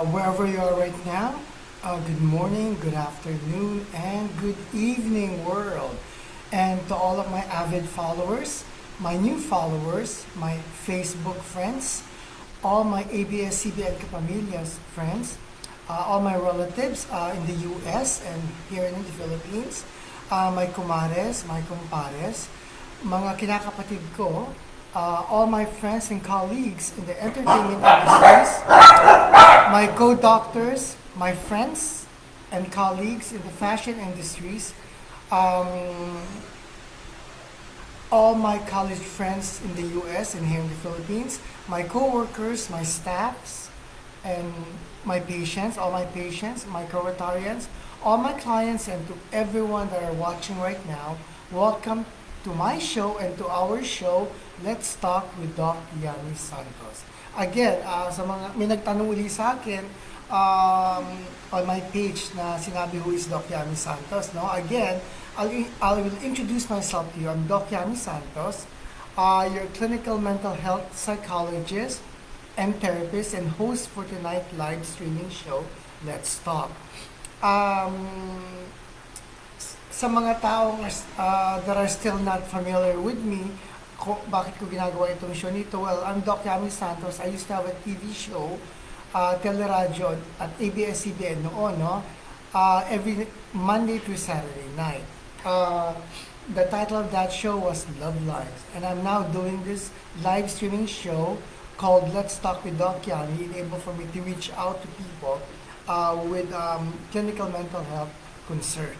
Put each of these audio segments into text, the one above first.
Wherever you are right now, good morning, good afternoon, and good evening, world. And to all of my avid followers, my new followers, my Facebook friends, all my ABS-CBN Kapamilya's friends, all my relatives in the US and here in the Philippines, my kumares, my kumpares, mga kinakapatid ko, all my friends and colleagues in the entertainment industries, my co-doctors, my friends and colleagues in the fashion industries, um, all my college friends in the US and here in the Philippines, my co-workers, my staffs, and my patients, my co-Rotarians, all my clients, and to everyone that are watching right now, welcome to my show and to our show, Let's Talk with Doc Yami Santos. Again, sa mga may nagtanong uli sa akin on my page na sinabi who is Doc Yami Santos. No? Again, I will introduce myself to you. I'm Doc Yami Santos, your clinical mental health psychologist and therapist and host for tonight's live streaming show, Let's Talk. Sa mga taong that are still not familiar with me, bakit ko ginagawa itong show nito? Well, I'm Doc Yami Santos. I used to have a TV show, teleradyo at ABS-CBN noon, no? Every Monday through Saturday night. The title of that show was Love Lives. And I'm now doing this live streaming show called Let's Talk with Doc Yami, able for me to reach out to people with clinical mental health concern.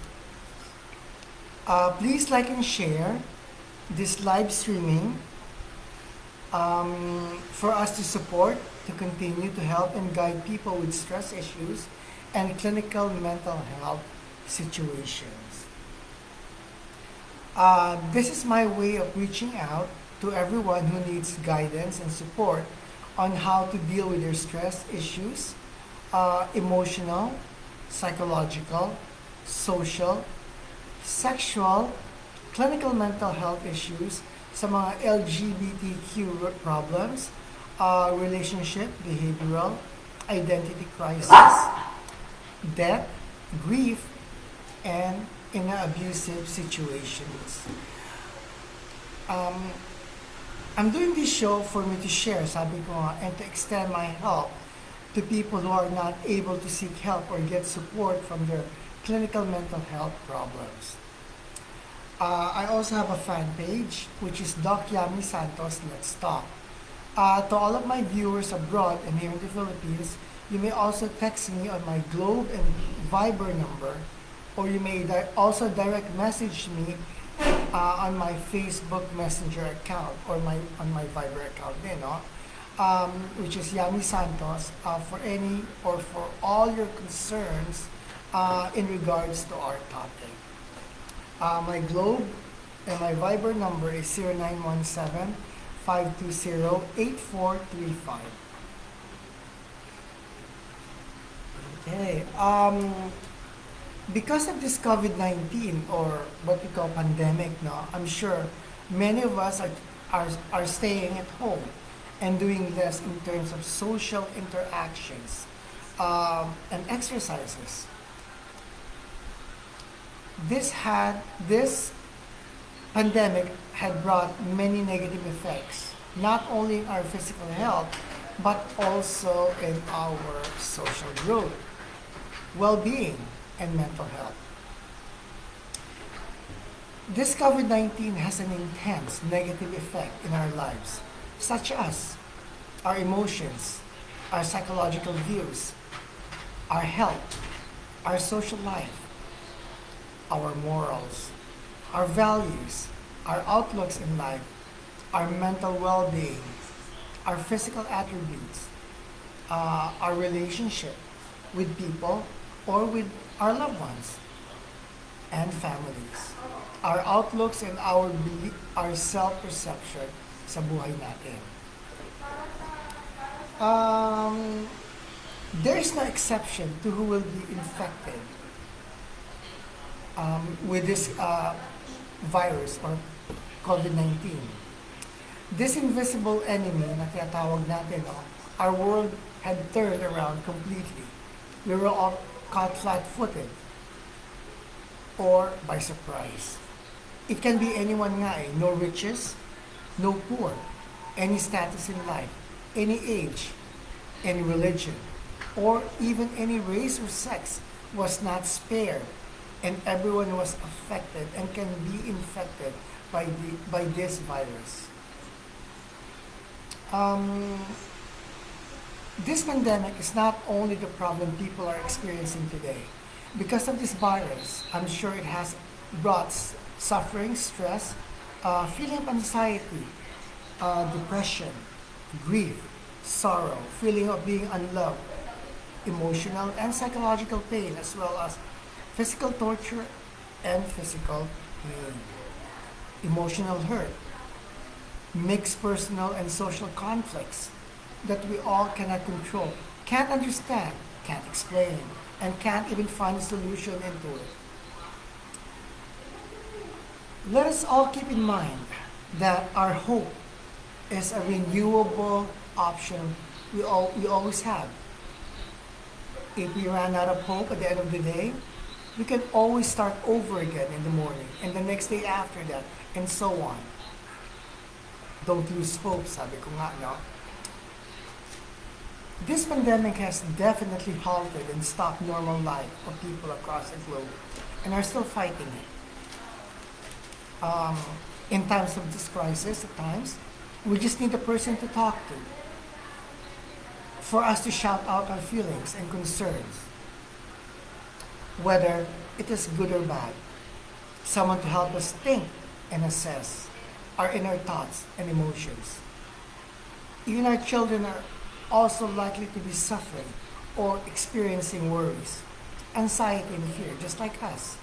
Please like and share this live streaming for us to support, to continue to help and guide people with stress issues and clinical mental health situations. This is my way of reaching out to everyone who needs guidance and support on how to deal with their stress issues, emotional, psychological, social, sexual, clinical mental health issues, sa mga LGBTQ problems, relationship, behavioral, identity crisis, death, grief, and in abusive situations. I'm doing this show for me to share, sabi ko nga, and to extend my help to people who are not able to seek help or get support from their clinical mental health problems. I also have a fan page, which is Doc Yami Santos Let's Talk. To all of my viewers abroad and here in the Philippines, you may also text me on my Globe and Viber number, or you may also direct message me on my Facebook Messenger account or on my Viber account din, no? Which is Yami Santos, for any or for all your concerns in regards to our topic. My Globe and my Viber number is 0917-520-8435. Okay. Because of this COVID-19 or what we call pandemic, no, I'm sure many of us are staying at home and doing less in terms of social interactions and exercises. This pandemic had brought many negative effects, not only in our physical health, but also in our social growth, well-being, and mental health. This COVID-19 has an intense negative effect in our lives, such as our emotions, our psychological views, our health, our social life, our morals, our values, our outlooks in life, our mental well-being, our physical attributes, our relationship with people or with our loved ones and families, our outlooks and our self-perception sa buhay natin. There's no exception to who will be infected with virus or COVID-19. This invisible enemy na tinatawag natin, no, our world had turned around completely. We were all caught flat-footed or by surprise. It can be anyone nga eh. No riches, no poor, any status in life, any age, any religion, or even any race or sex was not spared, and everyone was affected and can be infected by this virus. Um, this pandemic is not only the problem people are experiencing today. Because of this virus, I'm sure it has brought suffering, stress, feeling of anxiety, depression, grief, sorrow, feeling of being unloved, emotional and psychological pain, as well as physical torture and physical pain, emotional hurt, mixed personal and social conflicts that we all cannot control, can't understand, can't explain, and can't even find a solution into it. Let us all keep in mind that our hope is a renewable option we always have. If we ran out of hope at the end of the day, we can always start over again in the morning and the next day after that, and so on. Don't lose hope, sabi ko nga, no? This pandemic has definitely halted and stopped normal life for people across the globe and are still fighting it. Um, in times of this crisis, at times, we just need a person to talk to for us to shout out our feelings and concerns, whether it is good or bad. Someone to help us think and assess our inner thoughts and emotions. Even our children are also likely to be suffering or experiencing worries, anxiety, and fear, just like us.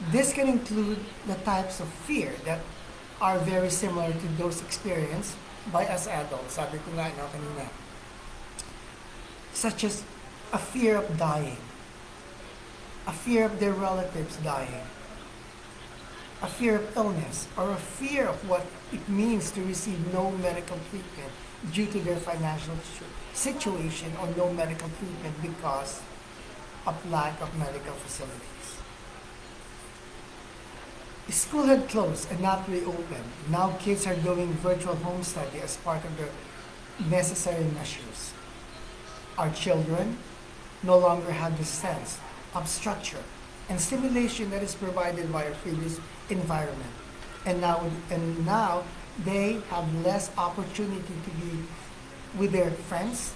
This can include the types of fear that are very similar to those experienced by us adults, sabi ko nga no, kanina, such as a fear of dying, a fear of their relatives dying, a fear of illness, or a fear of what it means to receive no medical treatment due to their financial situation, or no medical treatment because of lack of medical facilities. School had closed and not reopened. Now kids are doing virtual home study as part of their necessary measures. Our children no longer have the sense of structure and stimulation that is provided by our previous environment. And now they have less opportunity to be with their friends,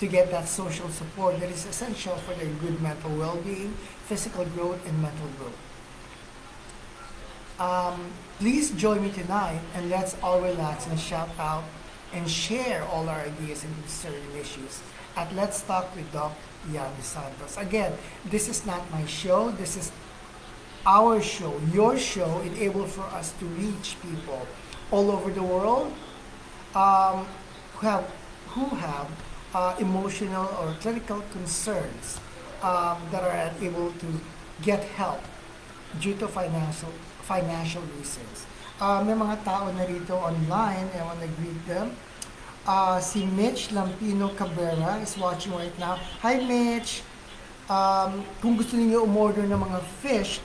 to get that social support that is essential for their good mental well-being, physical growth, and mental growth. Please join me tonight and let's all relax and shout out and share all our ideas and concerning issues at Let's Talk with Doc Yanni Santos. Again, this is not my show. This is our show, your show, enabled for us to reach people all over the world, um, who have emotional or clinical concerns, that are unable to get help due to financial reasons. May mga tao na rito online, I want to greet them. Si Mitch Lampino Cabrera is watching right now. Hi Mitch! Kung gusto niyo umorder ng mga fish,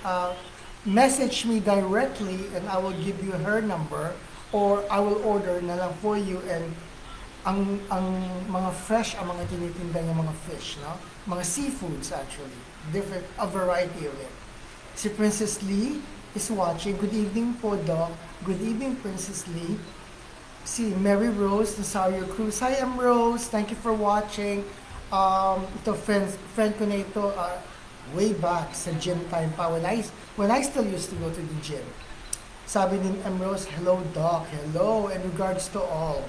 message me directly and I will give you her number, or I will order na lang for you, and ang mga fresh ang mga tinitinda ng mga fish, no? Mga seafoods actually, different, a variety of it. Si Princess Lee is watching. Good evening po, Doc. Good evening, Princess Lee. Si Mary Rose Nazario Cruz. Hi, I'm Rose. Thank you for watching. Ito, friend ko na ito, way back sa gym time pa, when I still used to go to the gym. Sabi ni Rose, hello, Doc. Hello, and regards to all.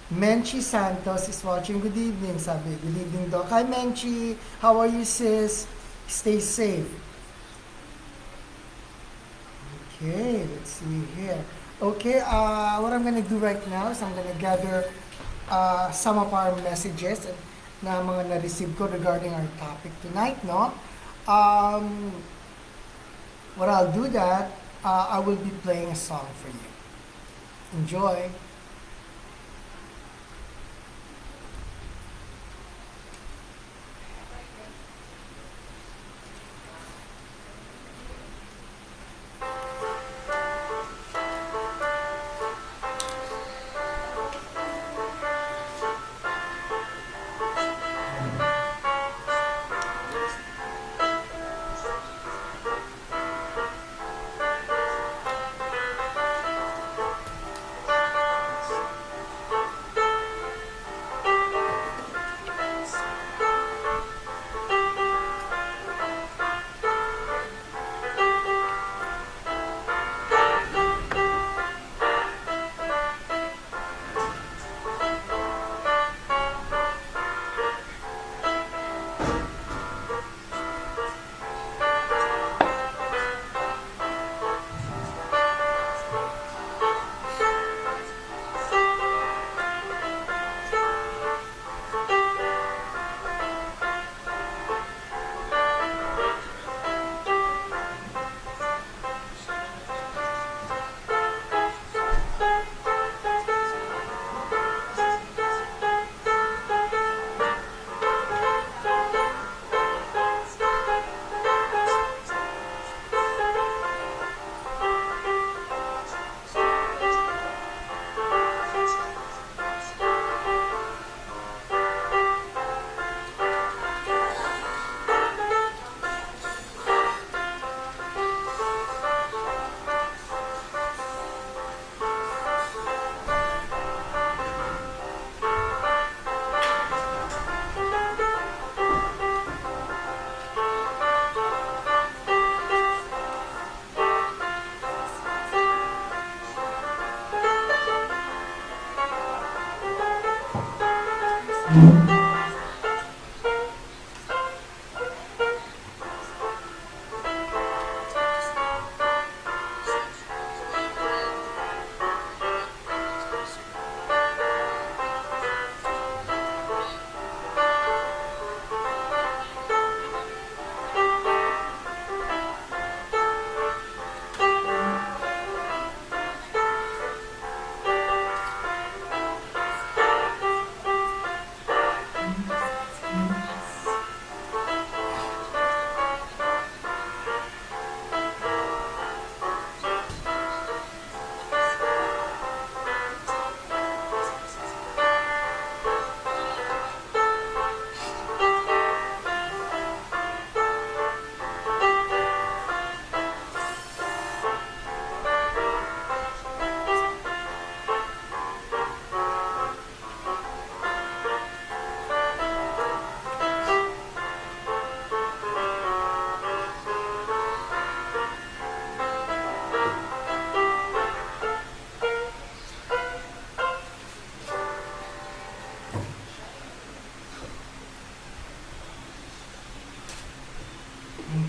Menchi Santos is watching. Good evening, sabi. Good evening, Doc. Hi, Menchi. How are you, sis? Stay safe. Okay, let's see here. Okay, what I'm gonna do right now is I'm gonna gather some of our messages na mga na-receive ko regarding our topic tonight, no? Um, What I'll do that, I will be playing a song for you. Enjoy.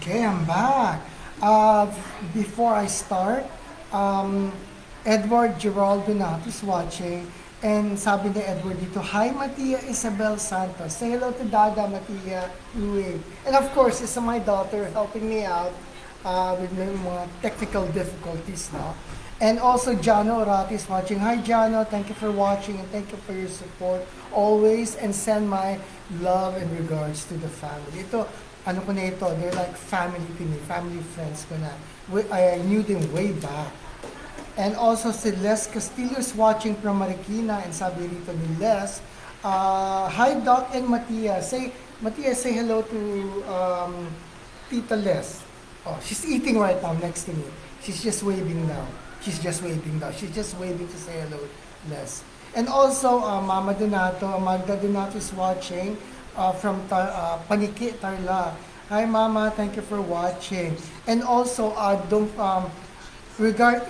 Okay, I'm back. Before I start, um, Edward Gerald Donato is watching. And sabi ni Edward dito, Hi, Matia Isabel Santos. Say hello to Dada, Matia. Wave. And of course, it's my daughter helping me out with the mga technical difficulties now. And also, Jano Orati is watching. Hi, Jano. Thank you for watching and thank you for your support always. And send my love and regards to the family. Ito, ano ko na ito, they're like family to me, family friends ko na. I knew them way back. And also si Les Castillo is watching from Marikina and sabi rito ni Les, hi Doc and Matia. Matia, say hello to Tita Les. Oh, she's eating right now next to me. She's just waving now. She's just waving now. She's just waving to say hello, Les. And also, Mama Donato, Magda Donato is watching from Paniki, Tarlac. Hi, Mama. Thank you for watching. And also,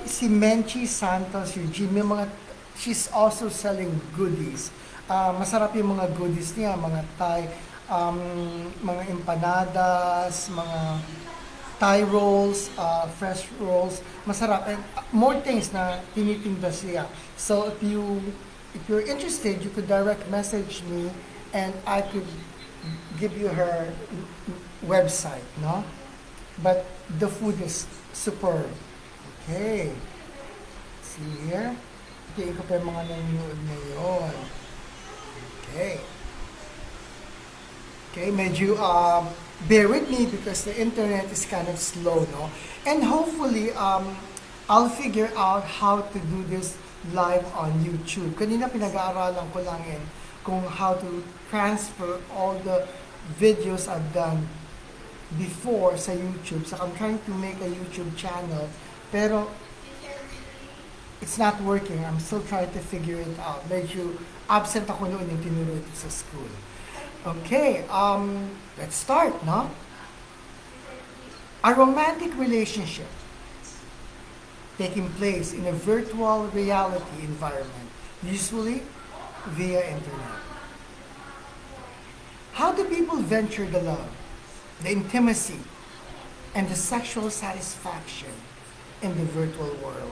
si Menchi Santos, Eugene, she's also selling goodies. Masarap yung mga goodies niya, mga Thai, mga empanadas, mga Thai rolls, fresh rolls, masarap. And more things na tinitinda siya. So if you're interested, you could direct message me and I could give you her website, no? but the food is superb. Okay. See here? Tingin ko pa yung mga nanonood ngayon. Okay. Okay, medyo bear with me because the internet is kind of slow, no? And hopefully, I'll figure out how to do this live on YouTube. Kanina pinag-aaralan ko lang yan kung how to transfer all the videos I've done before sa YouTube. So I'm trying to make a YouTube channel, pero it's not working. I'm still trying to figure it out. Medyo absent ako noon yung tinuro ito sa school. Okay, let's start, no? A romantic relationship taking place in a virtual reality environment, usually via internet. How do people venture the love, the intimacy, and the sexual satisfaction in the virtual world?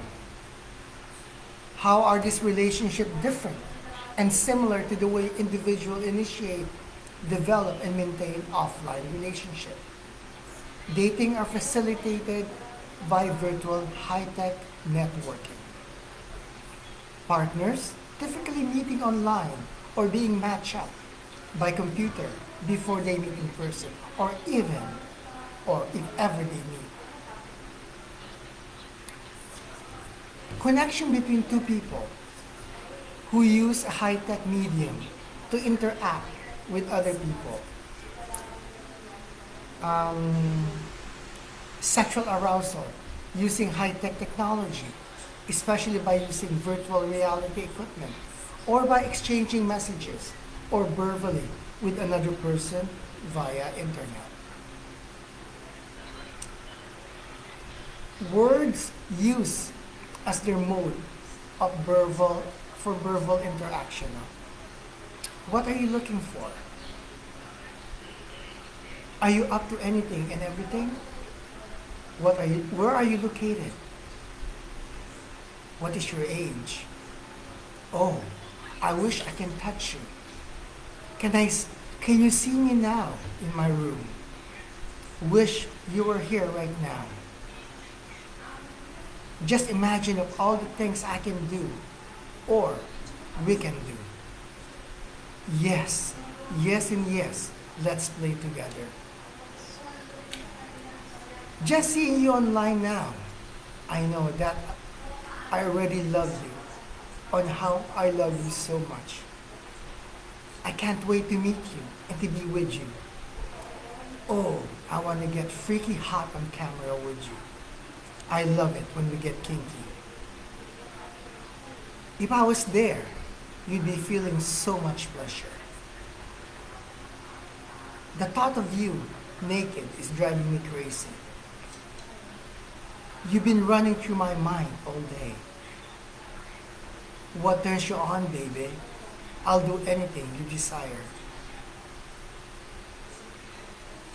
How are these relationships different and similar to the way individuals initiate, develop, and maintain offline relationships? Dating are facilitated by virtual high-tech networking. Partners typically meeting online or being matched up by computer before they meet in person, or if ever they meet. Connection between two people who use a high-tech medium to interact with other people. Sexual arousal using high-tech technology, especially by using virtual reality equipment, or by exchanging messages or verbally with another person via internet. Words used as their mode of verbal interaction. What are you looking for? Are you up to anything and everything? Where are you located? What is your age? Oh, I wish I can touch you. Can you see me now in my room? Wish you were here right now. Just imagine of all the things I can do or we can do. Yes, yes and yes, let's play together. Just seeing you online now, I know that I already love you on how I love you so much. I can't wait to meet you and to be with you. Oh, I want to get freaky hot on camera with you. I love it when we get kinky. If I was there, you'd be feeling so much pleasure. The thought of you naked is driving me crazy. You've been running through my mind all day. What turns you on, baby? I'll do anything you desire.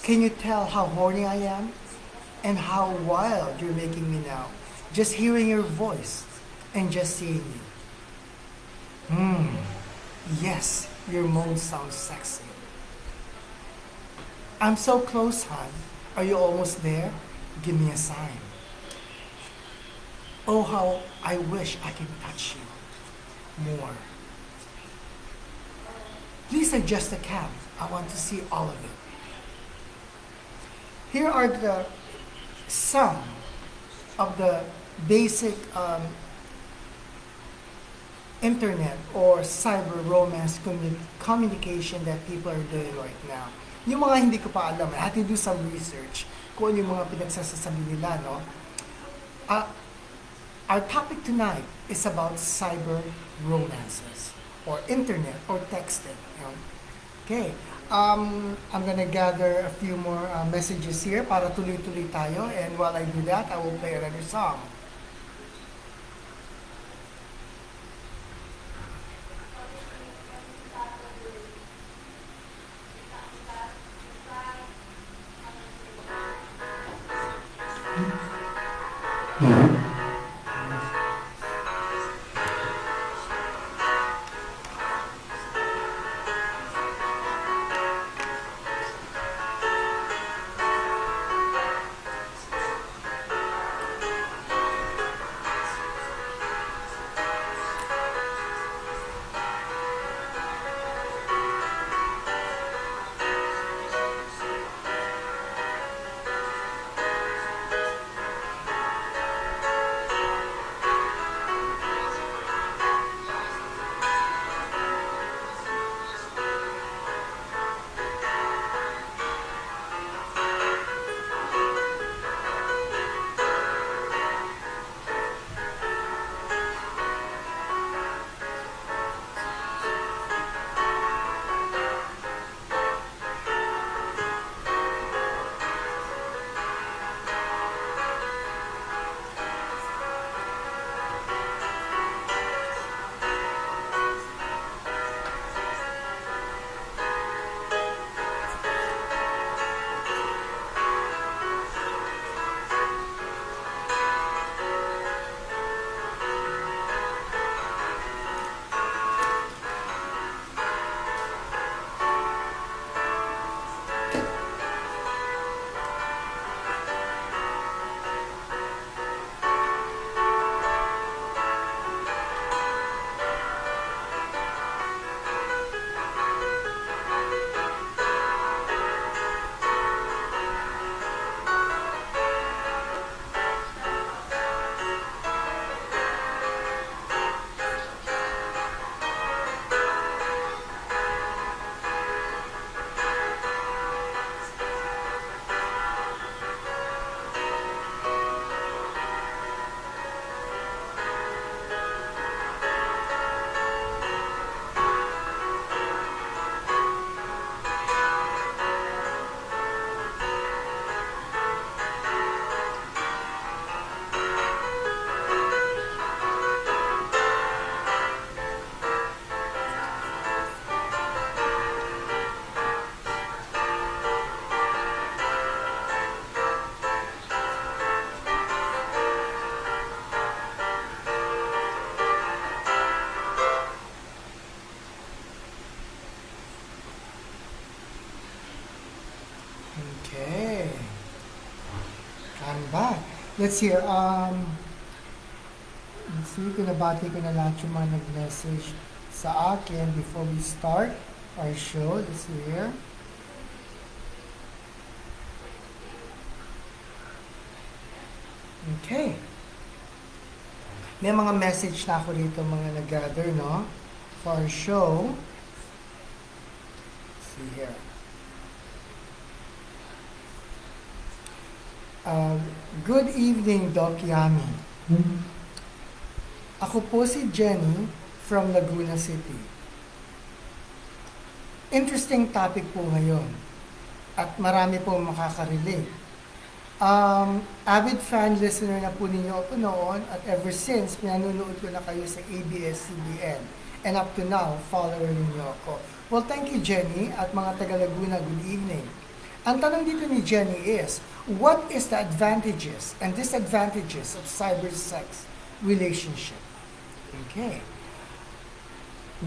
Can you tell how horny I am? And how wild you're making me now. Just hearing your voice and just seeing you. Yes, your moan sounds sexy. I'm so close, hon. Are you almost there? Give me a sign. Oh, how I wish I could touch you more. Please adjust the cam. I want to see all of it. Here are some of the basic internet or cyber romance communication that people are doing right now. Yung mga hindi ko pa alam, I had to do some research kung ano yung mga pinagsasasabi nila, no? Our topic tonight is about cyber romances or internet or texting. You know? Okay, I'm gonna gather a few more messages here para tuloy-tuloy tayo, and while I do that, I will play another song. Let's hear. Let's see, pinabati ko na lahat yung mga nag-message sa akin before we start our show. Let's see here. Okay. May mga message na ako dito mga nag-gather, no? For our show. Let's see here. Good evening, Doc Yami. Ako po si Jenny from Laguna City. Interesting topic po ngayon at marami po makaka-relate. Avid fan listener na po ninyo ako noon at ever since, pinanonood ko na kayo sa ABS-CBN. And up to now, follower ninyo ako. Well, thank you Jenny at mga taga Laguna, good evening. Ang tanong dito ni Jenny is, what is the advantages and disadvantages of cyber sex relationship? Okay.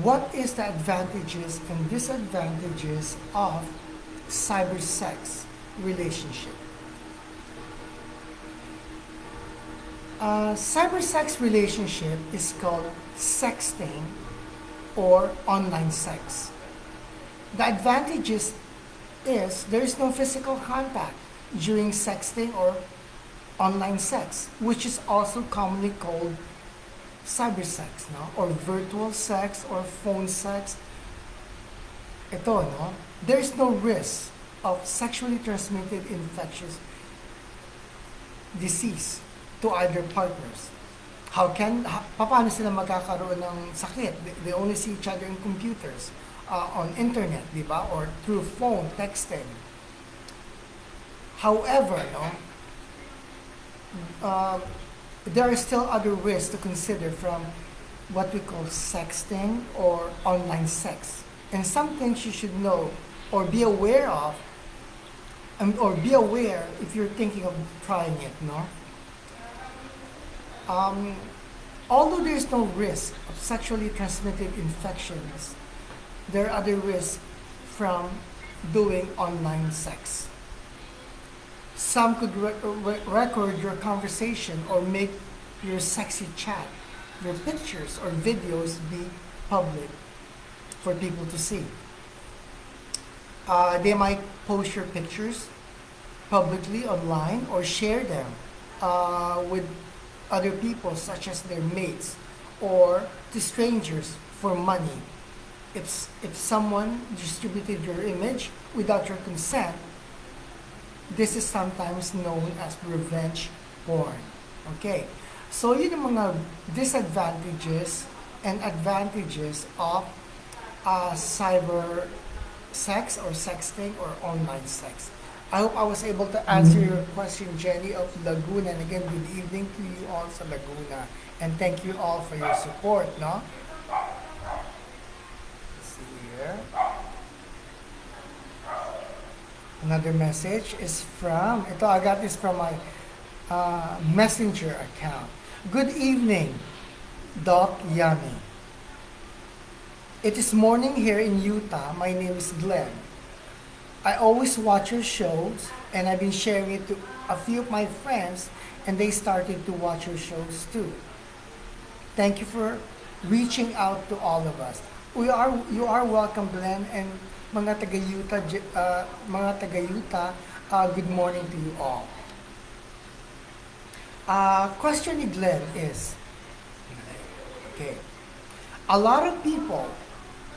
What is the advantages and disadvantages of cyber sex relationship? Cyber sex relationship is called sexting or online sex. The advantages is there is no physical contact during sexting or online sex, which is also commonly called cyber sex, no? Or virtual sex or phone sex. Ito, no? There is no risk of sexually transmitted infectious disease to either partners. Paano sila magkakaroon ng sakit? They only see each other in computers, on internet, di ba? Or through phone, texting. However, no, there are still other risks to consider from what we call sexting or online sex. And some things you should know or be aware of, or be aware if you're thinking of trying it, no? Although there's no risk of sexually transmitted infections, there are other risks from doing online sex. Some could record your conversation or make your sexy chat, your pictures or videos be public for people to see. They might post your pictures publicly online or share them with other people such as their mates or to strangers for money. If someone distributed your image without your consent, this is sometimes known as revenge porn. Okay, so yun yung mga disadvantages and advantages of cyber sex or sexting or online sex. I hope I was able to answer your question, Jenny of Laguna. And again, good evening to you all sa Laguna. And thank you all for your support, no? Let's see here. Another message is from, I got this from my messenger account. Good evening, Doc Yami. It is morning here in Utah. My name is Glenn. I always watch your shows and I've been sharing it to a few of my friends and they started to watch your shows too. Thank you for reaching out to all of us. You are welcome, Glenn, and mga taga-Utah, good morning to you all. Question ni Glenn is, okay, a lot of people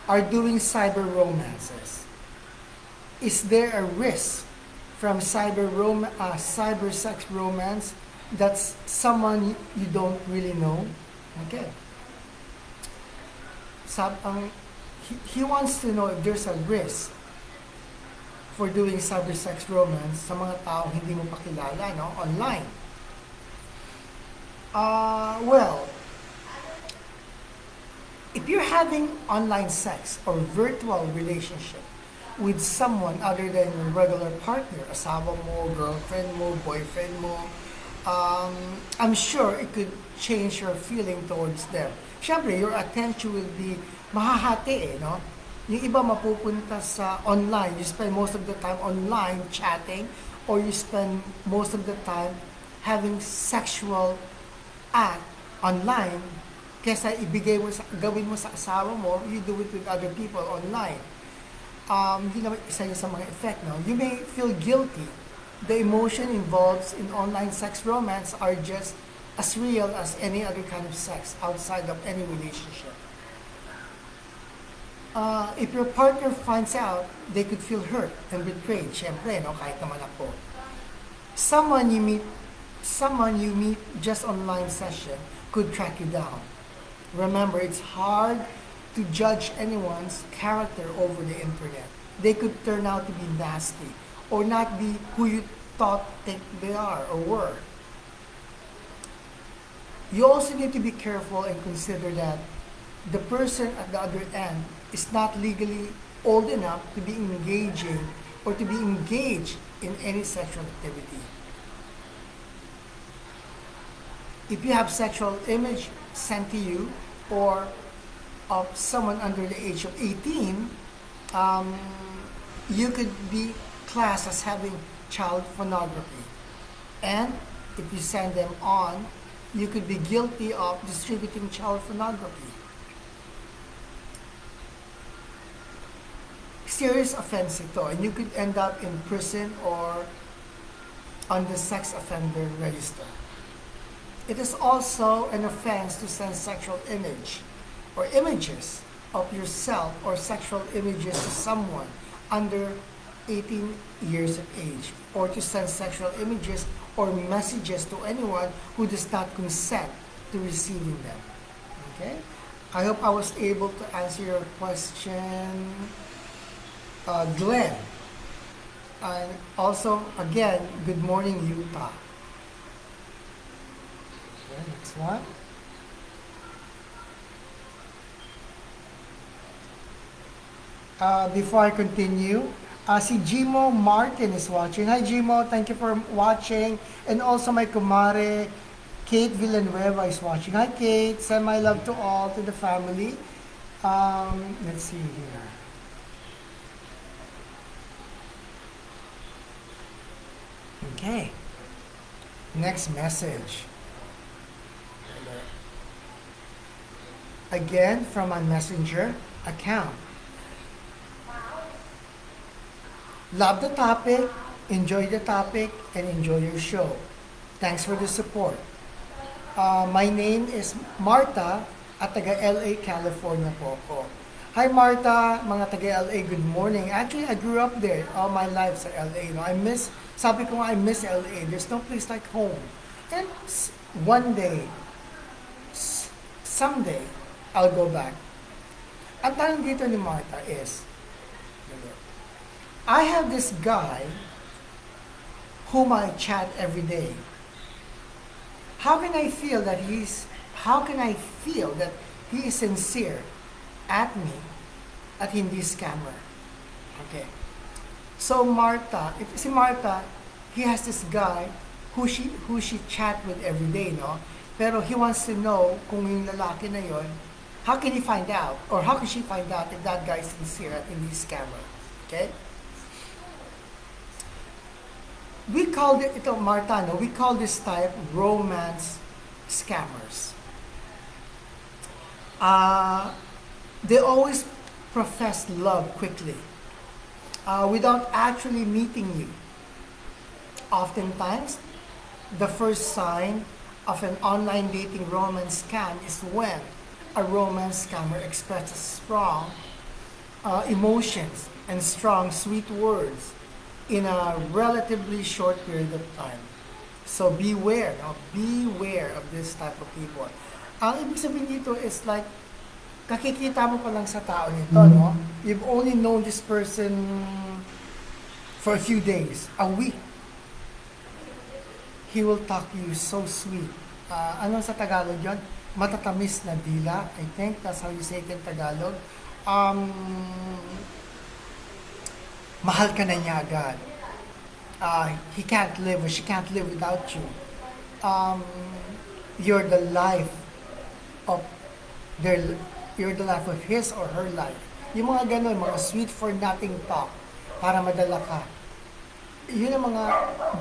are doing cyber romances. Is there a risk from cyber sex romance that's someone you don't really know? Okay. He wants to know if there's a risk for doing cyber sex romance sa mga taong hindi mo pakilala, no, online. Well, if you're having online sex or virtual relationship with someone other than your regular partner, asawa mo, girlfriend mo, boyfriend mo, I'm sure it could change your feeling towards them. Siyempre, your attention will be mahahati no? Yung iba mapupunta sa online, you spend most of the time online chatting, or you spend most of the time having sexual act online kesa gawin mo sa asawa mo, you do it with other people online. Hindi naman isa yun sa mga effect, no? You may feel guilty. The emotion involved in online sex romance are just as real as any other kind of sex outside of any relationship. If your partner finds out, they could feel hurt and betrayed. Siyempre, no? Kahit naman ako. Someone you meet just online session could track you down. Remember, it's hard to judge anyone's character over the internet. They could turn out to be nasty or not be who you thought they are or were. You also need to be careful and consider that the person at the other end is not legally old enough to be engaging or to be engaged in any sexual activity. If you have sexual image sent to you or of someone under the age of 18, you could be classed as having child pornography. And if you send them on, you could be guilty of distributing child pornography. Serious offense ito, and you could end up in prison or on the sex offender register. It is also an offense to send sexual image or images of yourself or sexual images to someone under 18 years of age, or to send sexual images or messages to anyone who does not consent to receiving them. Okay? I hope I was able to answer your question, Glenn. And also, again, good morning, Utah. Okay, next one. Before I continue, si Jimo Martin is watching. Hi Jimo, thank you for watching. And also my kumare, Kate Villanueva is watching. Hi Kate, send my love to all, to the family. Let's see here. Okay. Next message. Again, from my messenger account. Love the topic, enjoy the topic, and enjoy your show. Thanks for the support. My name is Marta at taga LA, California po ako. Hi Marta, mga taga LA, good morning. Actually, I grew up there all my life sa LA. No? Sabi ko nga, I miss LA. There's no place like home. And one day, someday, I'll go back. Ang tanong dito ni Marta is, I have this guy whom I chat every day. How can I feel that he is sincere at me at hindi scammer? Okay. So Marta, si Marta, he has this guy who she chat with every day, no? Pero he wants to know kung yung lalaki na yon, how can he find out or how can she find out if that guy is sincere at hindi scammer? Okay? We call it, ito Marta, no? We call this type romance scammers. They always profess love quickly without actually meeting you. Oftentimes, the first sign of an online dating romance scam is when a romance scammer expresses strong emotions and strong, sweet words in a relatively short period of time. So beware, no? Beware of this type of people. Ang ibig sabihin dito is like, kakikita mo pa lang sa tao nito, no? You've only known this person for a few days, a week. He will talk to you so sweet. Ano sa Tagalog yon? Matatamis na dila. I think that's how you say it in Tagalog. Mahal ka na niya agad. He can't live or she can't live without you. You're the life of you're the life of his or her life. Yung mga ganun, mga sweet for nothing talk para madala ka. yun ang mga,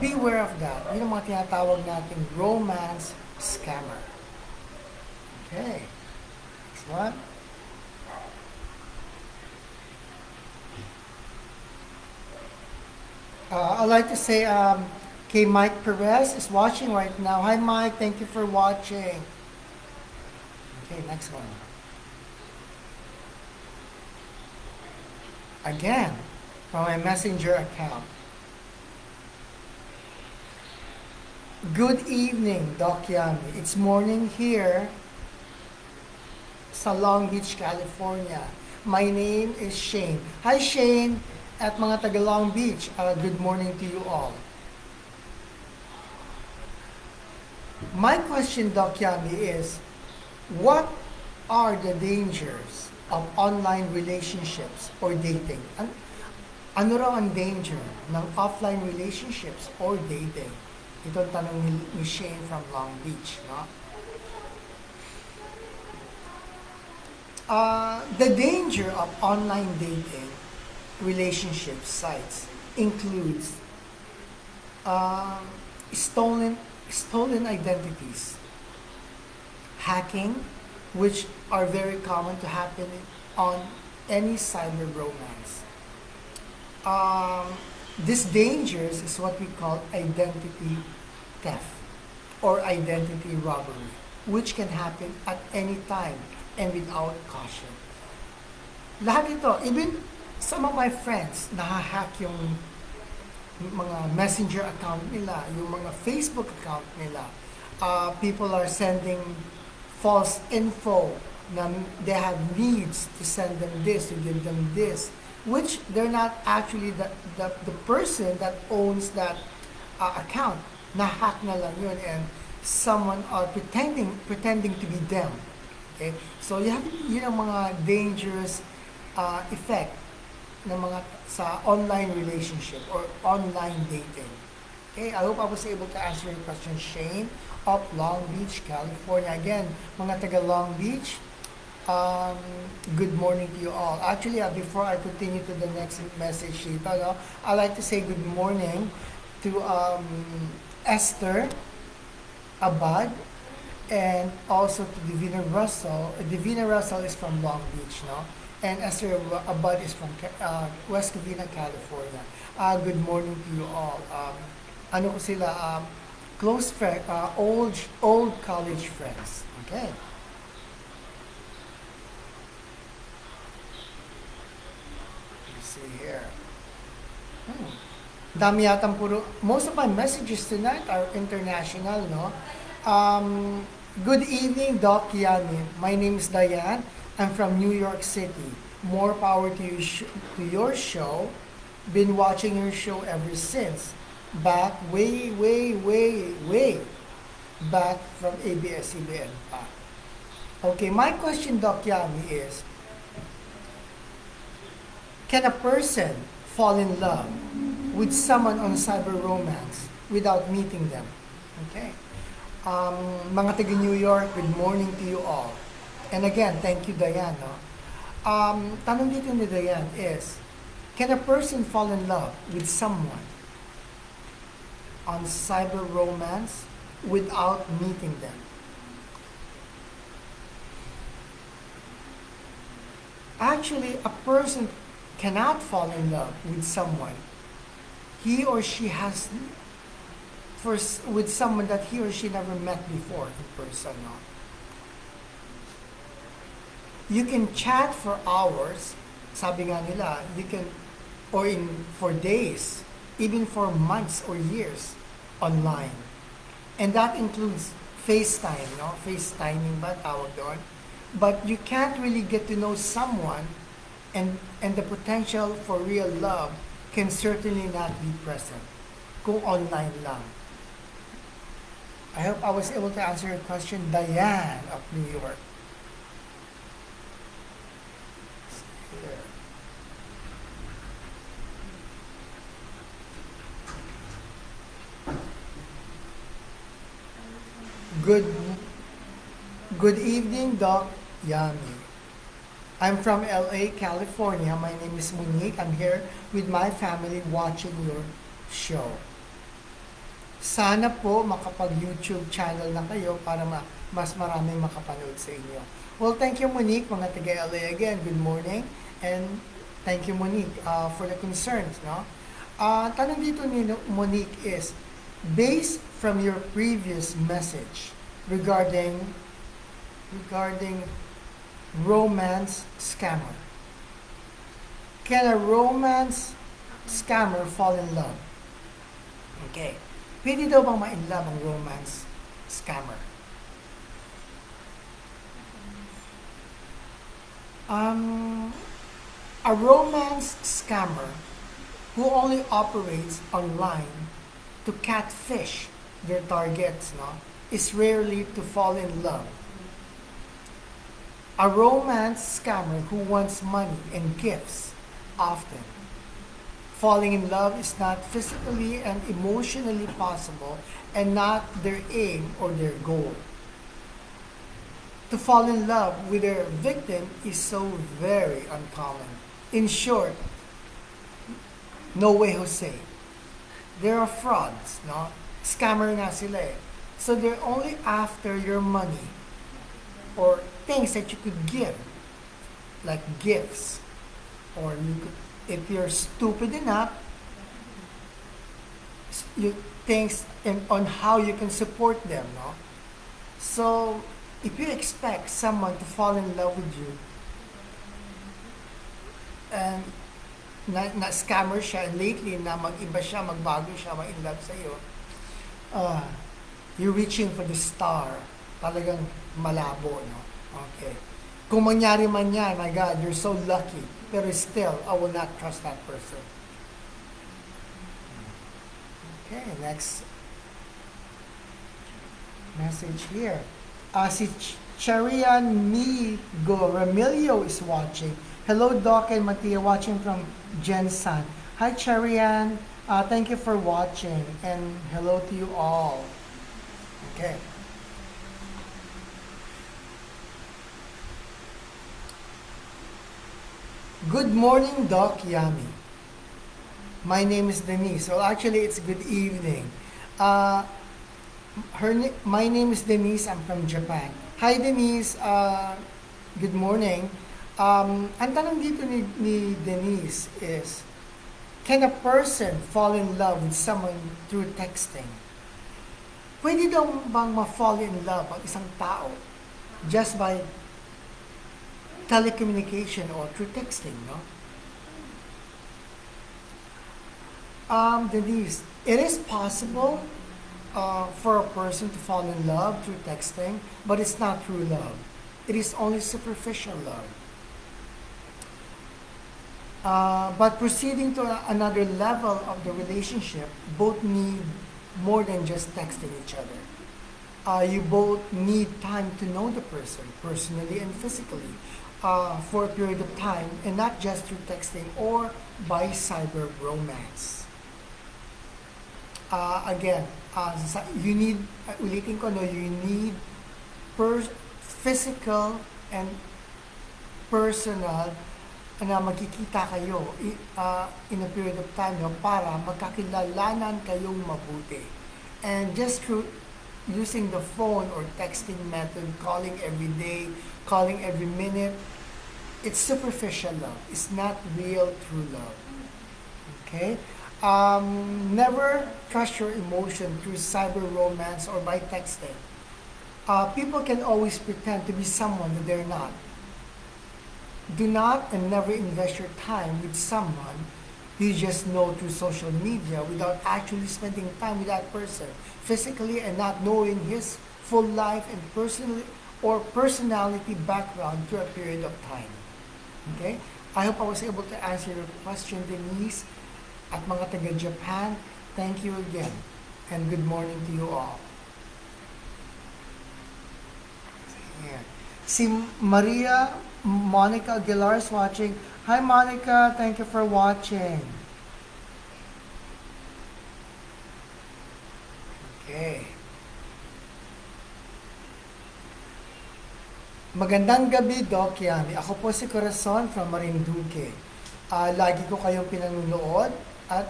beware of that. Yun ang mga tinatawag nating romance scammer. Okay. Next one. I'd like to say, okay, Mike Perez is watching right now. Hi, Mike. Thank you for watching. Okay, next one. Again, from my messenger account. Good evening, Doc Yami. It's morning here sa Long Beach, California. My name is Shane. Hi, Shane, at mga taga Long Beach. Good morning to you all. My question, Doc Yami, is what are the dangers of online relationships or dating? Ano raw ang danger ng offline relationships or dating? Ito ang tanong ni Shane from Long Beach. No? The danger of online dating relationship sites includes stolen identities, hacking, which are very common to happen on any cyber romance. This dangers is what we call identity theft or identity robbery, which can happen at any time and without caution. Lahat ito, even some of my friends, nahahack yung mga messenger account nila, yung mga Facebook account nila. People are sending false info na they have needs to send them this, to give them this, which they're not actually the person that owns that account. Na-hack na lang yun and someone are pretending to be them. Okay? So you have yun ang mga dangerous effect ng mga sa online relationship or online dating. Okay, I hope I was able to answer your question, Shane of Long Beach, California. Again, mga taga Long Beach, good morning to you all. Actually, before I continue to the next message dito, I'd like to say good morning to Esther Abad and also to Divina Russell. Divina Russell is from Long Beach, no? And Esther Abad is from West Covina, California. Good morning to you all. Ano ko sila? Close friend, old college friends. Okay. Let's see here. Dami yatang puro. Most of my messages tonight are international, no? Good evening, Doc Yani. My name is Diane. I'm from New York City. More power to to your show. Been watching your show ever since. Back way back from ABS-CBN pa. Okay, my question, Doc Yami, is, can a person fall in love with someone on cyber romance without meeting them? Okay. Mga taga New York, good morning to you all. And again, thank you, Diane. No? Tanong dito ni Diane is, can a person fall in love with someone on cyber romance without meeting them? Actually, a person cannot fall in love with someone he or she has with someone that he or she never met before in person. No? You can chat for hours, sabi nga nila, you can, or for days, even for months or years online. And that includes FaceTime, no? FaceTiming ba tawag doon? But you can't really get to know someone and the potential for real love can certainly not be present kung online lang. I hope I was able to answer your question, Diane of New York. Good evening, Doc Yami. I'm from LA, California. My name is Monique. I'm here with my family watching your show. Sana po makapag-YouTube channel na kayo para mas maraming makapanood sa inyo. Well, thank you Monique, mga taga-LA again. Good morning. And thank you Monique for the concerns. No? Tanong dito ni Monique is, based from your previous message regarding romance scammer, can a romance scammer fall in love? Okay. Pwede daw bang ma-inlove ang romance scammer? A romance scammer who only operates online to catfish their targets, no, is rarely to fall in love. A romance scammer who wants money and gifts often. Falling in love is not physically and emotionally possible and not their aim or their goal. To fall in love with their victim is so very uncommon. In short, no way Jose. They're frauds, no? Scammer nga sila eh. So they're only after your money or things that you could give, like gifts, or you could, if you're stupid enough, you things on how you can support them, no? So if you expect someone to fall in love with you and na scammer siya, and lately na mag-iba siya, magbago siya, ma-in-love sa'yo, you're reaching for the star. Talagang malabo, no? Okay. Kung mangyari man yan, my God, you're so lucky. Pero still, I will not trust that person. Okay, next message here. Si Charian Migo Remilio is watching. Hello, Doc and Matia, watching from Jensan. Hi, Charian. Thank you for watching, and hello to you all. Okay. Good morning, Doc Yami. My name is Denise. Well, actually, it's good evening. My name is Denise. I'm from Japan. Hi, Denise. Good morning. Ang tanong dito ni Denise is, can a person fall in love with someone through texting? Pwede daw bang ma-fall in love ang isang tao just by telecommunication or through texting, no? Denise, it is possible for a person to fall in love through texting, but it's not true love. It is only superficial love. But proceeding to another level of the relationship, both need more than just texting each other. You both need time to know the person, personally and physically, for a period of time, and not just through texting or by cyber romance. Again, you need, ulitin ko, no, you need physical and personal na magkikita kayo in a period of time, no, para magkakilalanan kayong mabuti. And just through using the phone or texting method, calling every day, calling every minute, it's superficial love. It's not real true love. Okay? Never trust your emotion through cyber romance or by texting. People can always pretend to be someone that they're not. Do not and never invest your time with someone you just know through social media without actually spending time with that person physically and not knowing his full life and personality background through a period of time. Okay? I hope I was able to answer your question, Denise. At mga taga-Japan, thank you again. And good morning to you all. Here. Si Maria Monica Aguilar is watching. Hi, Monica. Thank you for watching. Okay. Magandang gabi, Doc Yami. Ako po si Corazon from Marinduque. Lagi ko kayong pinanunood at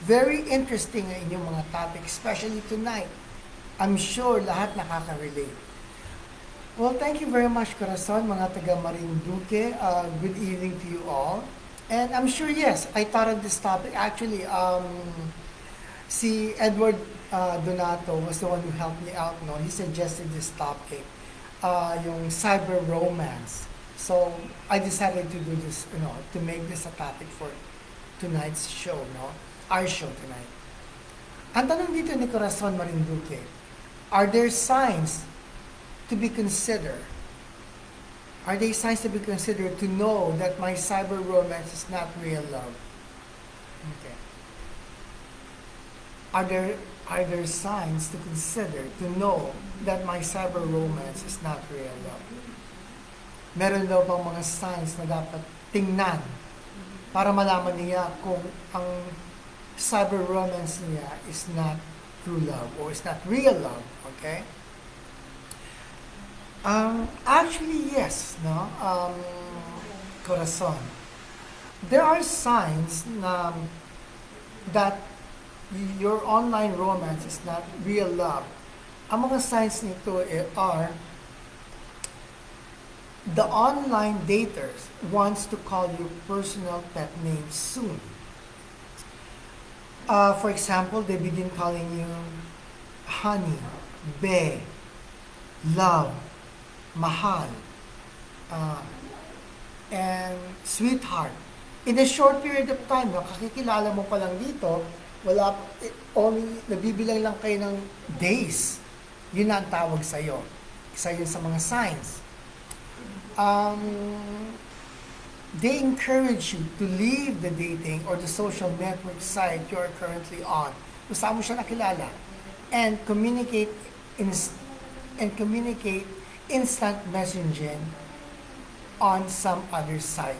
Very interesting ang inyong mga topic, especially tonight. I'm sure lahat nakaka-relate. Well, thank you very much, Corazon, mga taga Marinduque. Good evening to you all. And I'm sure, yes, I thought of this topic. Actually, si Edward Donato was the one who helped me out. No? He suggested this topic, yung cyber romance. So, I decided to do this, to make this a topic for tonight's show, no? Our show tonight. Ang tanong dito ni Corazon Marinduque, are there signs to be considered? Are they signs to be considered to know that my cyber romance is not real love? Okay. Are there signs to consider to know that my cyber romance is not real love? Meron daw bang mga signs na dapat tingnan para malaman niya kung ang cyber romance niya is not true love or is not real love? Okay? Actually, yes, no? Corazon. There are signs na that your online romance is not real love. Ang mga signs nito are the online daters wants to call you personal pet names soon. For example, they begin calling you honey, bae, love, mahal, and sweetheart. In a short period of time, kakikilala mo pa lang dito, only nabibilang lang kayo ng days. Yun na ang tawag sa'yo. Isa yun sa mga signs. They encourage you to leave the dating or the social network site you are currently on. Kung saan mo siya nakilala. And communicate instant messaging on some other site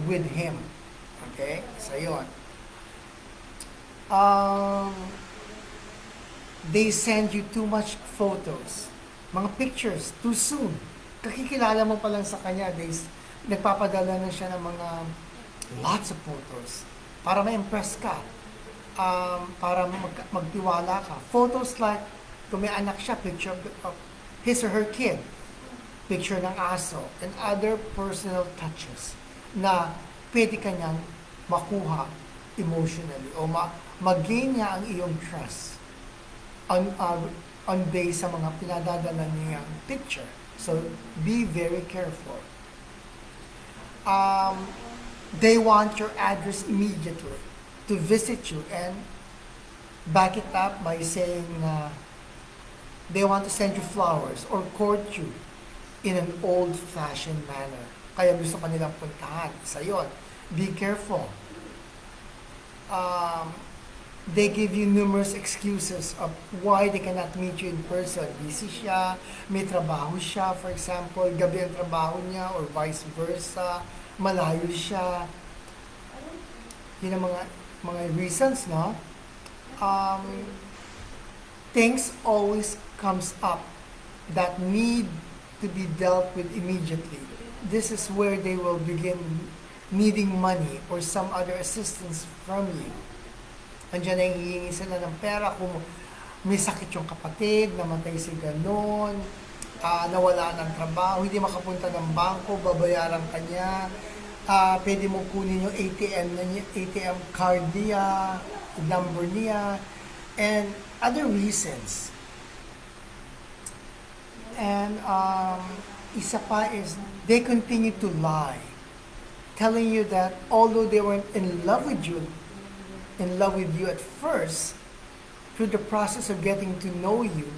with him. Okay? So, yun. They send you too much photos. Mga pictures, too soon. Kakikilala mo pa lang sa kanya, nagpapadala na siya ng mga lots of photos para ma-impress ka, para magtiwala ka. Photos like, kung may anak siya, picture of his or her kid, picture ng aso, and other personal touches na pwede kanyang makuha emotionally o mag-gain niya ang iyong trust on base sa mga pinadadala niyang picture. So, be very careful. They want your address immediately to visit you and back it up by saying they want to send you flowers or court you in an old-fashioned manner. Kaya gusto ka nilang puntahan. Isa yun. Be careful. They give you numerous excuses of why they cannot meet you in person. Busy siya, may trabaho siya, for example, gabi ang trabaho niya, or vice versa, malayo siya. Yun ang mga reasons, no? Things always comes up that need to be dealt with immediately. This is where they will begin needing money or some other assistance from you. Andiyan na hihingi sila ng pera kung may sakit yung kapatid, namatay si ganon, nawala ng trabaho, hindi makapunta ng bangko, babayaran ka niya, pwede mo kunin yung ATM card niya, number niya, and other reasons. And isa pa is, they continue to lie, telling you that although they weren't in love with you at first, through the process of getting to know you,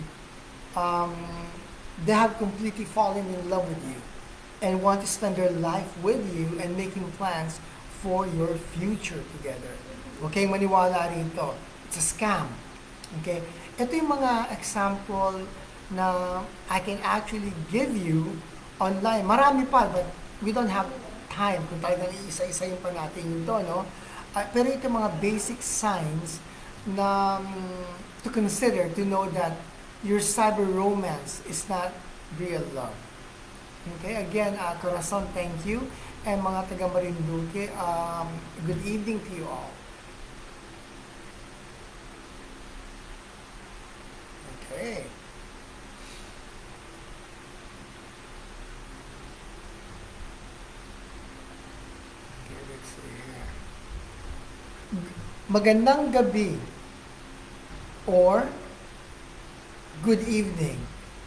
they have completely fallen in love with you and want to spend their life with you and making plans for your future together. Okay, maniwala rito. It's a scam. Okay? Ito yung mga example na I can actually give you online. Marami pa, but we don't have time kung talagang iisa-isayin pa natin ito, no? Pero ito mga basic signs na to consider to know that your cyber romance is not real love. Okay, again, Corazon, thank you. And mga taga Marinduque, good evening to you all. Okay. Okay, let's see here. Magandang gabi or good evening.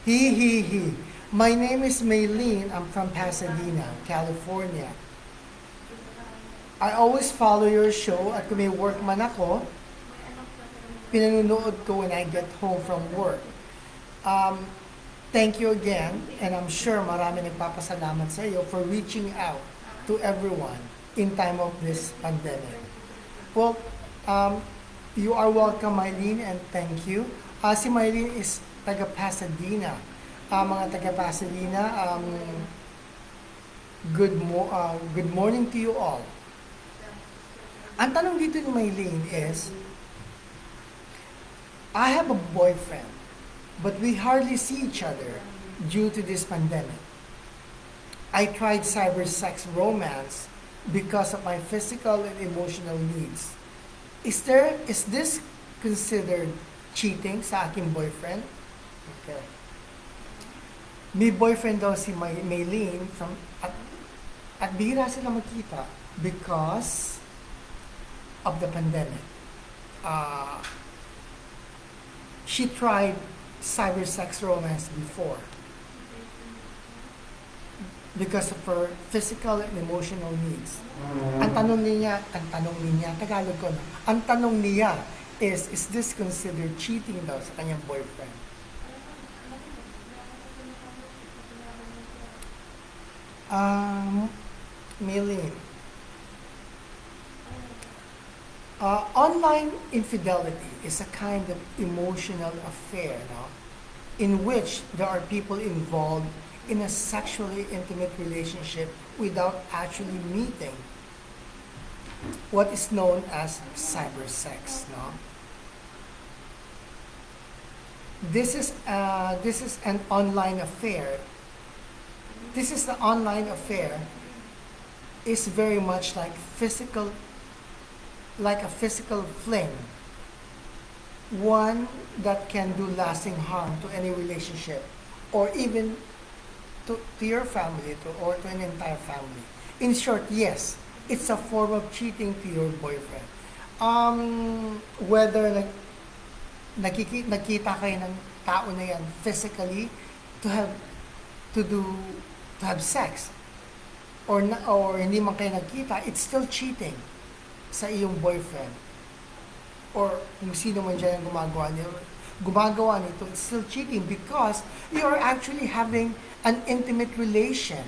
He. My name is Maylene. I'm from Pasadena, California. I always follow your show at kung may work man ako, pinanonood ko when I get home from work. Um, Thank you again, and I'm sure marami nagpapasalamat sa iyo for reaching out to everyone in time of this pandemic. Well, you are welcome, Mylene, and thank you. Si Mylene is taga Pasadena. Mga taga Pasadena, good morning to you all. Ang tanong dito ni Mylene is, I have a boyfriend, but we hardly see each other due to this pandemic. I tried cyber sex romance because of my physical and emotional needs. Is this considered cheating sa aking boyfriend? Okay. May boyfriend daw si Maylene at bihira sila magkita because of the pandemic. She tried cyber sex romance before because of her physical and emotional needs. Ang tanong niya, Tagalog ko na, ang tanong niya is this considered cheating daw sa kanyang boyfriend? Maylene, online infidelity is a kind of emotional affair, no? In which there are people involved in a sexually intimate relationship without actually meeting. What is known as cyber sex, no? This is an online affair. This is the online affair is very much like a physical fling, one that can do lasting harm to any relationship, or even to your family, or to an entire family. In short, yes, it's a form of cheating to your boyfriend. Whether nakita kayo ng tao na yan physically to have sex, or hindi man kayo nagkita, it's still cheating sa iyong boyfriend, or kung sino man dyan ang gumagawa nito, it's still cheating because you are actually having an intimate relation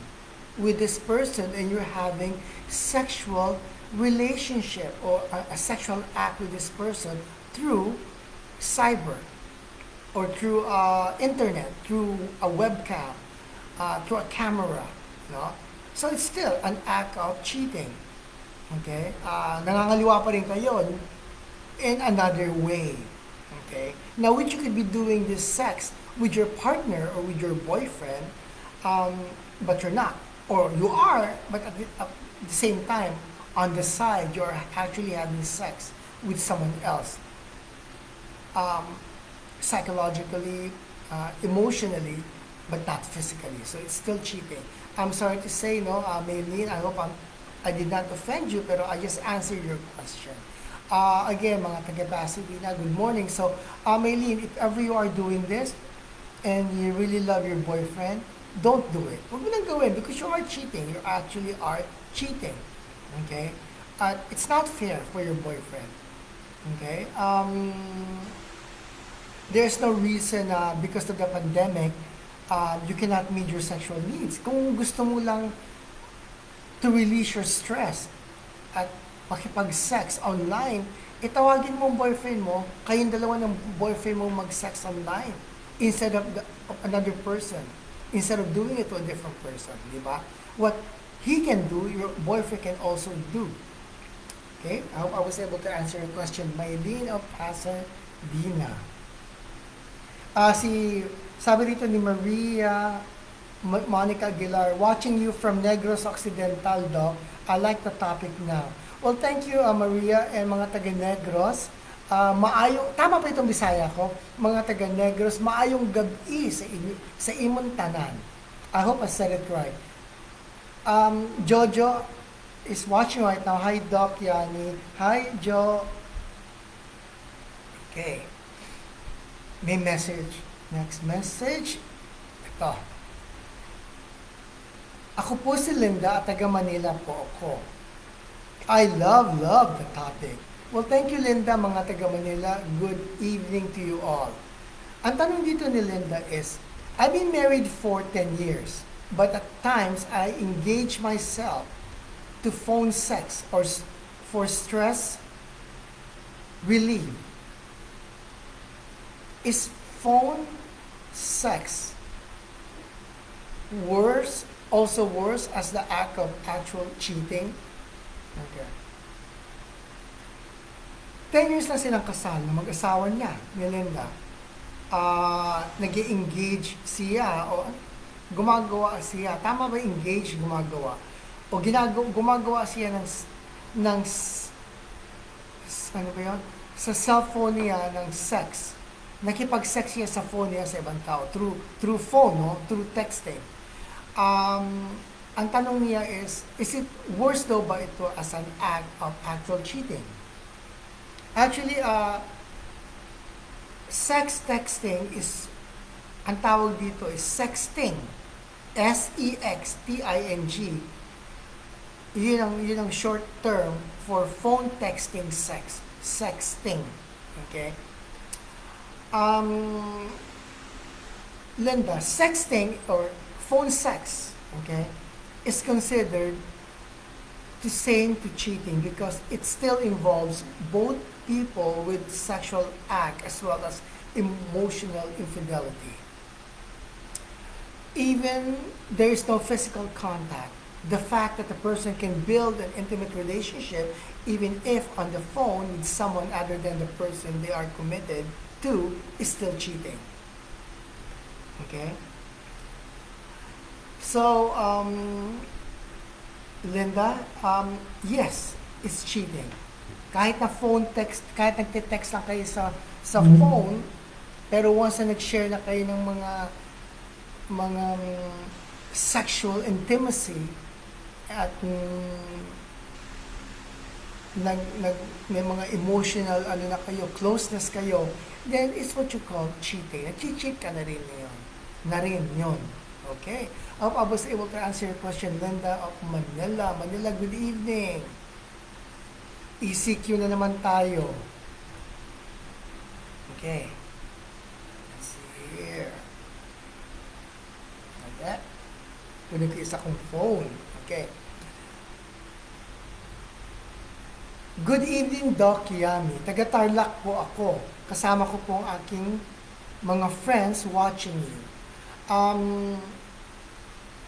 with this person, and you're having sexual relationship or a sexual act with this person through cyber, or through internet, through a webcam, through a camera, no? So it's still an act of cheating. Okay? Nangangaliwa pa rin kayo in another way. Okay? Now, which you could be doing this sex with your partner or with your boyfriend, but you're not. Or you are, but at the same time, on the side, you're actually having sex with someone else. Psychologically, emotionally, but not physically. So it's still cheating. I'm sorry to say, no, Maylene, I hope I did not offend you, pero I just answered your question. Again, mga taga-Pasadena, good morning. So, Maylene, if ever you are doing this, and you really love your boyfriend, don't do it. Huwag mo nang gawin because you are cheating. You actually are cheating. Okay? It's not fair for your boyfriend. Okay? There's no reason because of the pandemic, you cannot meet your sexual needs. Kung gusto mo lang to release your stress at makipag-sex online, itawagin mo ang boyfriend mo, kayong dalawa ng boyfriend mo mag-sex online instead of another person, instead of doing it to a different person, di ba? What he can do, your boyfriend can also do. Okay? I hope I was able to answer your question. Maylene of Pasadena. Sabi dito ni Maria Monica Aguilar, watching you from Negros Occidental, Doc. I like the topic now. Well, thank you, Maria, and mga taga-Negros. maayong, tama ba itong Bisaya ko? Mga taga Negros, maayong gabi sa inyo, sa imong tanan. I hope I said it right. Jojo is watching right now. Hi, Doc Yani. Hi, Jo. Okay. May message. Next message. Ito. Ako po si Linda at taga Manila po ako. I love the topic. Well, thank you, Linda, mga taga Manila. Good evening to you all. Ang tanong dito ni Linda is, I've been married for 10 years, but at times I engage myself to phone sex or for stress relief. Is phone sex also worse as the act of actual cheating? Okay. 10 years na silang kasal na mag-asawa niya, ni Linda. Nag-engage siya o gumagawa siya. Tama ba engage, gumagawa? O gumagawa siya ng ano ba yun? Sa cellphone niya ng sex. Nakipag-sex siya sa phone niya sa ibang tao. Through phone, no? Through texting. Ang tanong niya is it worse daw ba ito as an act of actual cheating? Actually, sex texting is, ang tawag dito is sexting. S-E-X-T-I-N-G. Yun ang short term for phone texting sex. Sexting. Okay? Linda, sexting or phone sex, okay, is considered the same to cheating because it still involves both people with sexual act as well as emotional infidelity. Even there is no physical contact, the fact that the person can build an intimate relationship even if on the phone with someone other than the person they are committed to is still cheating. Okay? So, Linda, yes, it's cheating. Kahit na phone text, kahit nagte-text lang kayo sa phone, pero once na nag-share na kayo ng mga sexual intimacy at may mga emotional na kayo, closeness kayo, then it's what you call cheating. Cheat ka na rin yun. Na rin yun. Okay? I hope I was able to answer your question, Linda of Manila. Manila, good evening. ECQ na naman tayo. Okay. Let's see here. Like that. Kunin ko isa kong phone. Okay. Good evening, Doc Yami. Taga-Tarlac po ako. Kasama ko po ang aking mga friends watching you.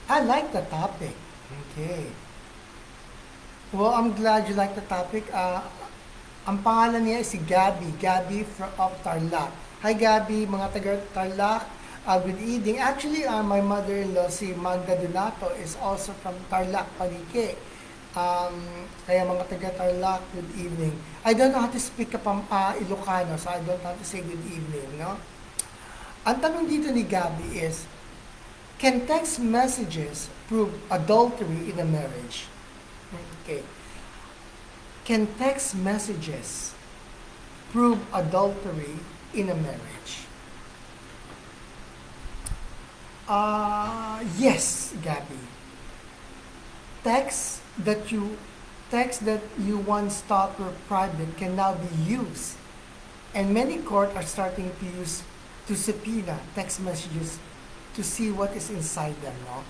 I like the topic. Okay. Well, I'm glad you like the topic. Ang pangalan niya is si Gabby. Gabby of Tarlac. Hi, Gabby, mga taga-Tarlac. Good evening. Actually, my mother-in-law, si Magda Donato, is also from Tarlac, Panique. Kaya mga taga-Tarlac, good evening. I don't know how to speak Ilocano, so I don't know how to say good evening, no? Ang tanong dito ni Gabby is, can text messages prove adultery in a marriage? Okay. Can text messages prove adultery in a marriage? Yes, Gabby. Text that you once thought were private can now be used, and many courts are starting to use to subpoena text messages to see what is inside them. No?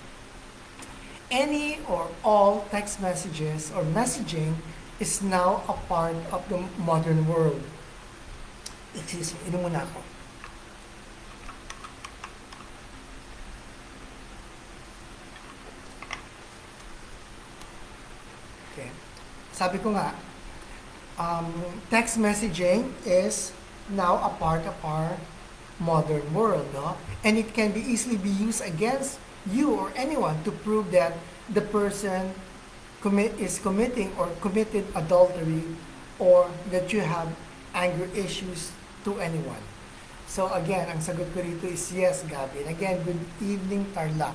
Any or all text messages or messaging is now a part of the modern world. Excuse me, inom muna ako. Okay. Sabi ko nga, text messaging is now a part of our modern world, no? And it can be easily be used against you or anyone to prove that the person is committing or committed adultery or that you have anger issues to anyone. So again, ang sagot ko rito is yes, Gabi. And again, good evening, Tarlac.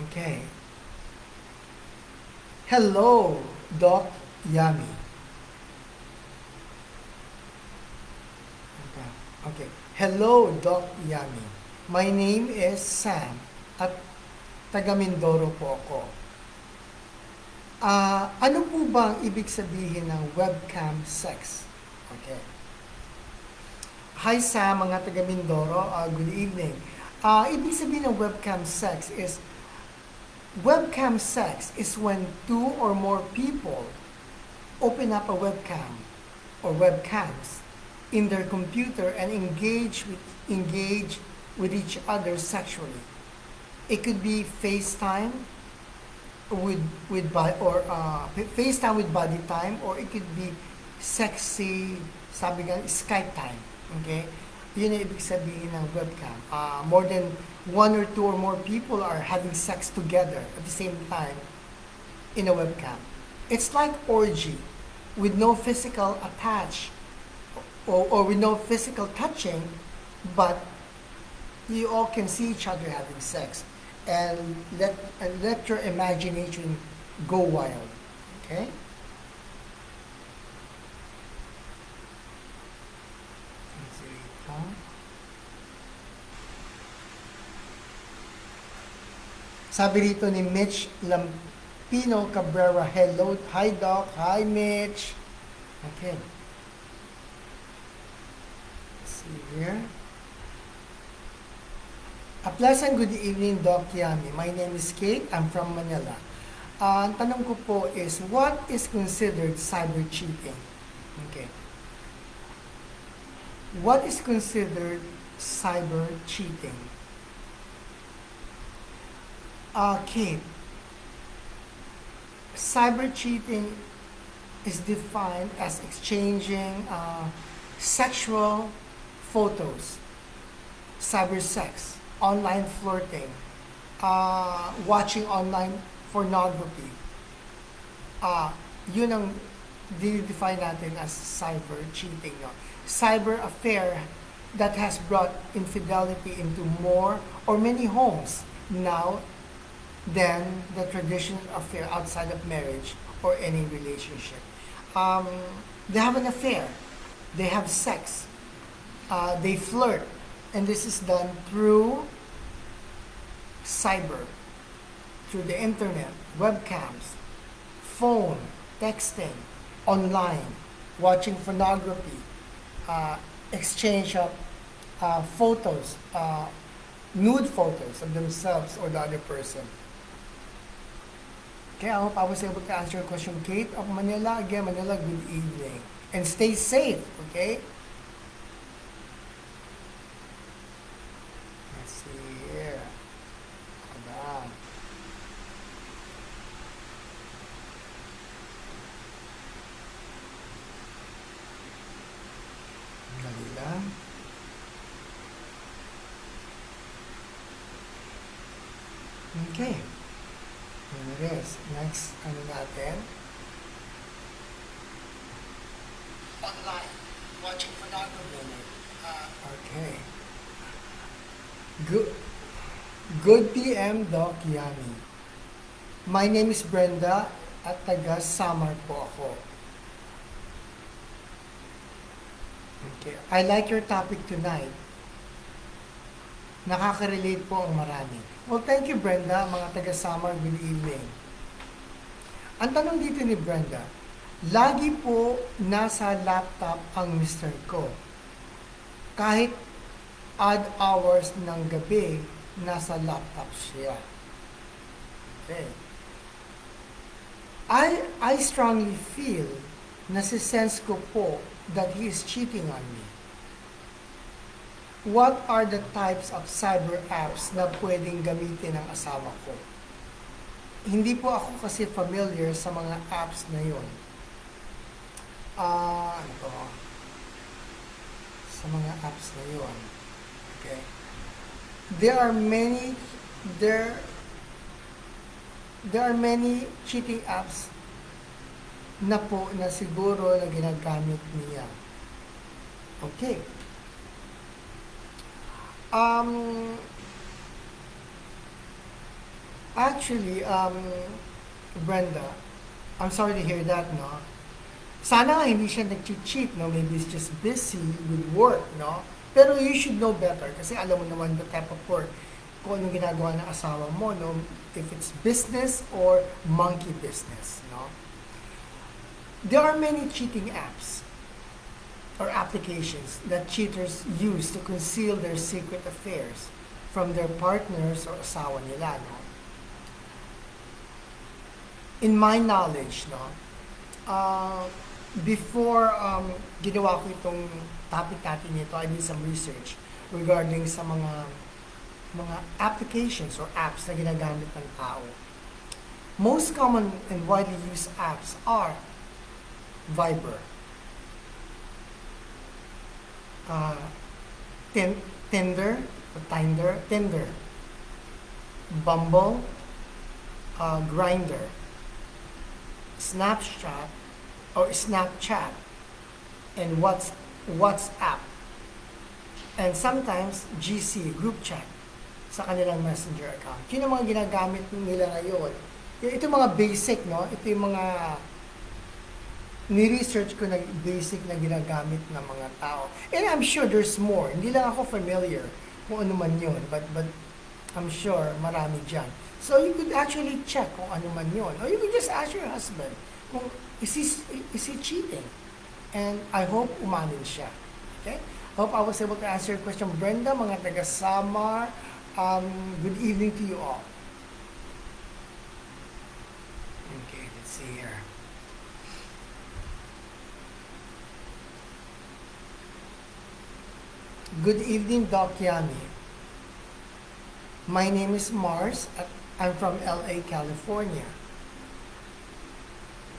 Okay. Hello, Doc Yami. Okay. Okay. Hello, Doc Yami. My name is Sam at taga Mindoro po ako. Ano po ba ang ibig sabihin ng webcam sex? Okay. Hi Sam, mga taga Mindoro. Good evening. Ibig sabihin ng webcam sex is when two or more people open up a webcam or webcams in their computer and engage with each other sexually. It could be FaceTime FaceTime with body time, or it could be sexy, sabi nga, Skype time. Okay? Yun ang ibig sabihin ng webcam. More than one or two or more people are having sex together at the same time in a webcam. It's like orgy with no physical or with no physical touching, but you all can see each other having sex. And let your imagination go wild. Okay? Sabi rito ni Mitch Lampino Cabrera, hello, hi Doc, hi Mitch. Okay. Let's see here. A pleasant good evening, Doc Yami. My name is Kate. I'm from Manila. Ang tanong ko po is, what is considered cyber cheating? Okay. What is considered cyber cheating? Kate, cyber cheating is defined as exchanging sexual photos, cyber sex, online flirting, watching online pornography. Yun ang dinidefine natin as cyber cheating. No? Cyber affair that has brought infidelity into more or many homes now than the traditional affair outside of marriage or any relationship. They have an affair. They have sex. They flirt. And this is done through cyber, through the internet, webcams, phone, texting, online, watching pornography, exchange of photos, nude photos of themselves or the other person. Okay, I hope I was able to answer your question, Kate of Manila. Again, Manila, good evening. And stay safe, okay? Okay. Here it is. Next, ano natin? Online. Watching pornography. Okay. Good PM, Doc Yami. My name is Brenda at taga Samar po ako. Okay. I like your topic tonight. Nakaka-relate po ang marami. Well, thank you, Brenda, mga taga-Samar, good evening. Ang tanong dito ni Brenda, lagi po nasa laptop ang mister ko. Kahit odd hours ng gabi, nasa laptop siya. Okay. I strongly feel na sense ko po that he is cheating on me. What are the types of cyber apps na pwedeng gamitin ng asawa ko? Hindi po ako kasi familiar sa mga apps na yun. Ano po? Sa mga apps na yun. Okay. There are many, there are many cheating apps na po na siguro na ginagamit niya. Okay. Um, Actually, Brenda, I'm sorry to hear that, no? Sana nga hindi siya nag-cheat, no? Maybe he's just busy with work, no? Pero you should know better kasi alam mo naman the type of work kung anong ginagawa ng asawa mo, no? If it's business or monkey business, no? There are many cheating apps or applications that cheaters use to conceal their secret affairs from their partners or asawa nila, no? In my knowledge, no, before ginawa ko itong topic natin nito, I did some research regarding sa mga applications or apps na ginagamit ng tao. Most common and widely used apps are Viber, Tinder, Bumble, Grindr, Snapchat, and WhatsApp, and sometimes GC, group chat, sa kanilang messenger account. Yun ang mga ginagamit nila ngayon. Ito mga basic, no? Ito yung mga ni-research ko na basic na ginagamit ng mga tao. And I'm sure there's more. Hindi lang ako familiar kung ano man yun, but I'm sure marami dyan. So you could actually check kung ano man yun. Or you could just ask your husband kung is he cheating? And I hope umamin siya. Okay? Hope I was able to answer your question. Brenda, mga taga-Samar, good evening to you all. Okay, let's see here. Good evening, Doc Yami. My name is Mars. I'm from LA, California.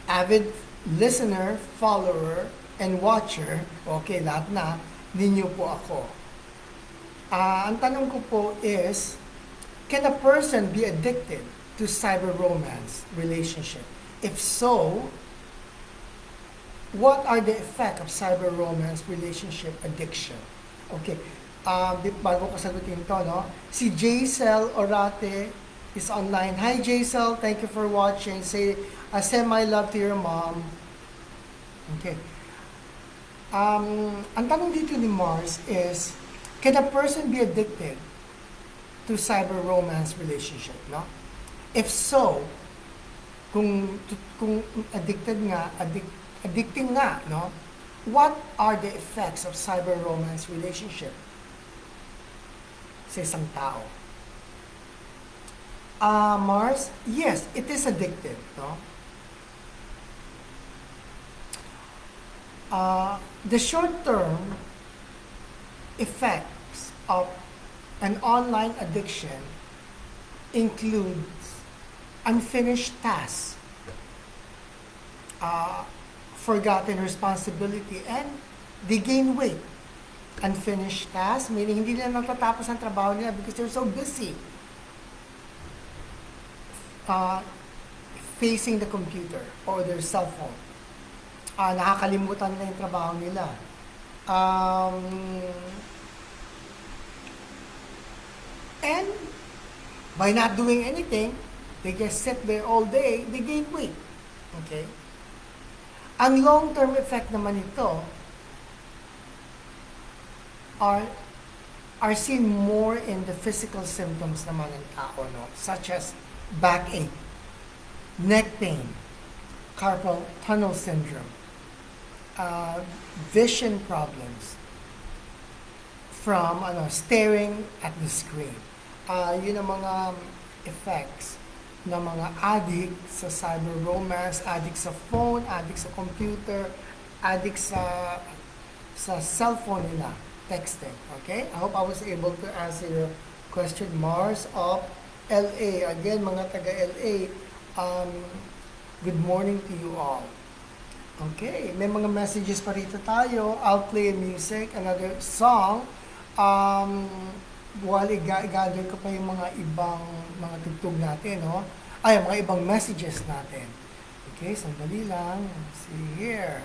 Avid listener, follower, and watcher, okay, lahat na, ninyo po ako. Ang tanong ko po is, can a person be addicted to cyber romance relationship? If so, what are the effects of cyber romance relationship addiction? Okay, bago ko sagutin to, no? Si Jaisel Orate is online. Hi Jaisel, thank you for watching. Send my love to your mom. Okay. Ang tanong dito ni Mars is, can a person be addicted to cyber romance relationship, no? If so, kung addicting nga, no? What are the effects of cyber romance relationship sa isang tao? Mars, yes, it is addictive, no? The short-term effects of an online addiction includes unfinished tasks, forgotten responsibility, and they gain weight. Unfinished tasks, meaning hindi nila natatapos ang trabaho nila because they're so busy facing the computer or their cell phone. Nakakalimutan nila yung trabaho nila. And by not doing anything, they just sit there all day, they gain weight. Okay? Ang long-term effect naman ito are seen more in the physical symptoms naman ng tao, no? Such as backache, neck pain, carpal tunnel syndrome, vision problems from staring at the screen. Yun ang mga effects ng mga addict sa cyber romance, addict sa phone, addict sa computer, addict sa cellphone nila, texting. Okay? I hope I was able to answer your question. Mars of LA. Again, mga taga-LA, good morning to you all. Okay, may mga messages pa rito tayo. I'll play music, another song. While i-gather ko pa yung mga ibang mga tugtog natin, no? ay mga ibang messages natin. Okay, sandali lang. See here.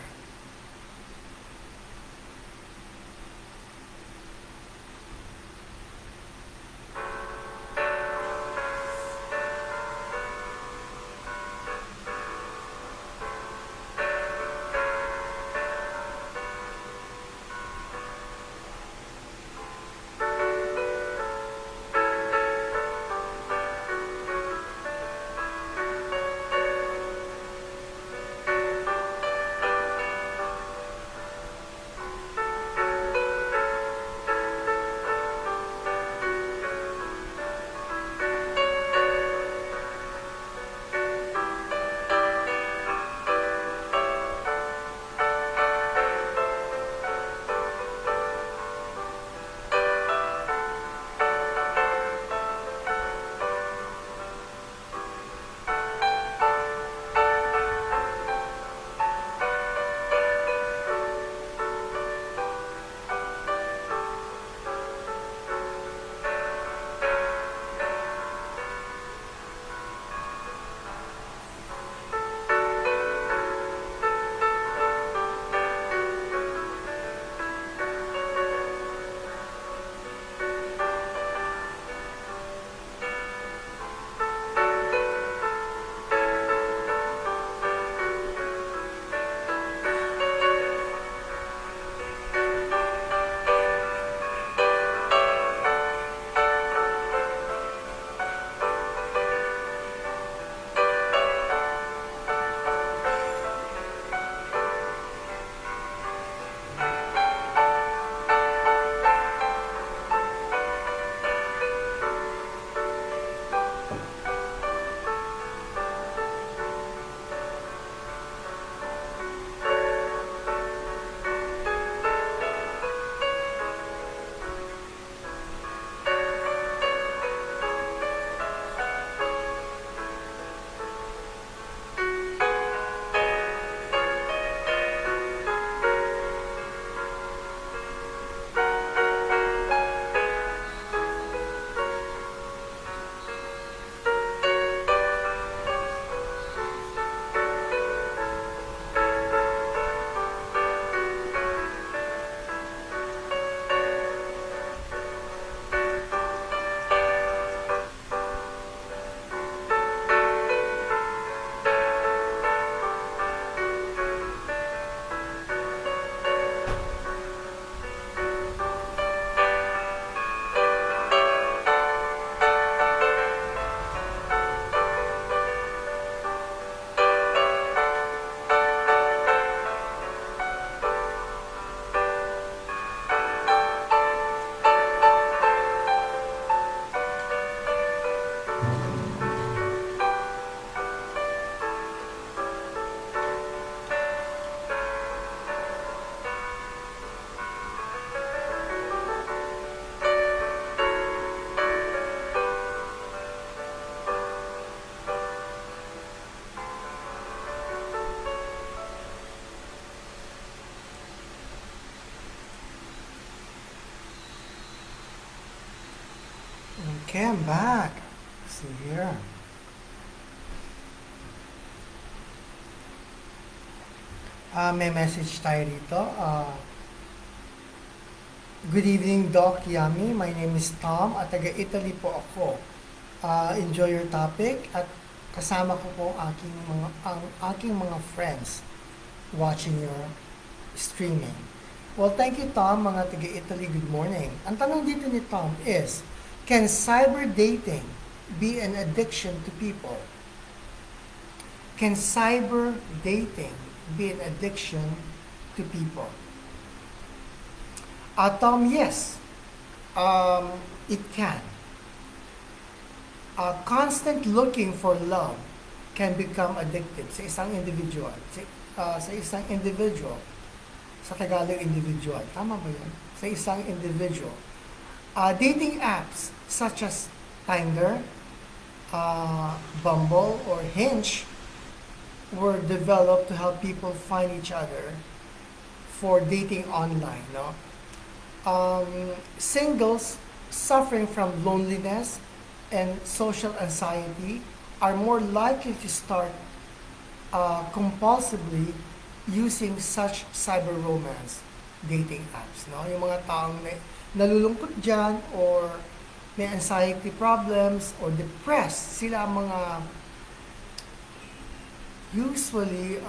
Okay, I'm back. See here. May message tayo dito. Good evening, Doc Yami. My name is Tom at taga-Italy po ako. Enjoy your topic at kasama ko po ang aking mga friends watching your streaming. Well, thank you, Tom, mga taga-Italy. Good morning. Ang tanong dito ni Tom is, can cyber dating be an addiction to people? Can cyber dating be an addiction to people? Tom, yes, it can. Constant looking for love can become addictive sa isang individual. Sa isang individual. Sa Tagalog, individual. Tama ba yun? Sa isang individual. Dating apps such as Tinder, Bumble, or Hinge were developed to help people find each other for dating online. No? Singles suffering from loneliness and social anxiety are more likely to start compulsively using such cyber romance dating apps. No? Yung mga taong nalulungkot dyan or may anxiety problems or depressed, sila ang mga usually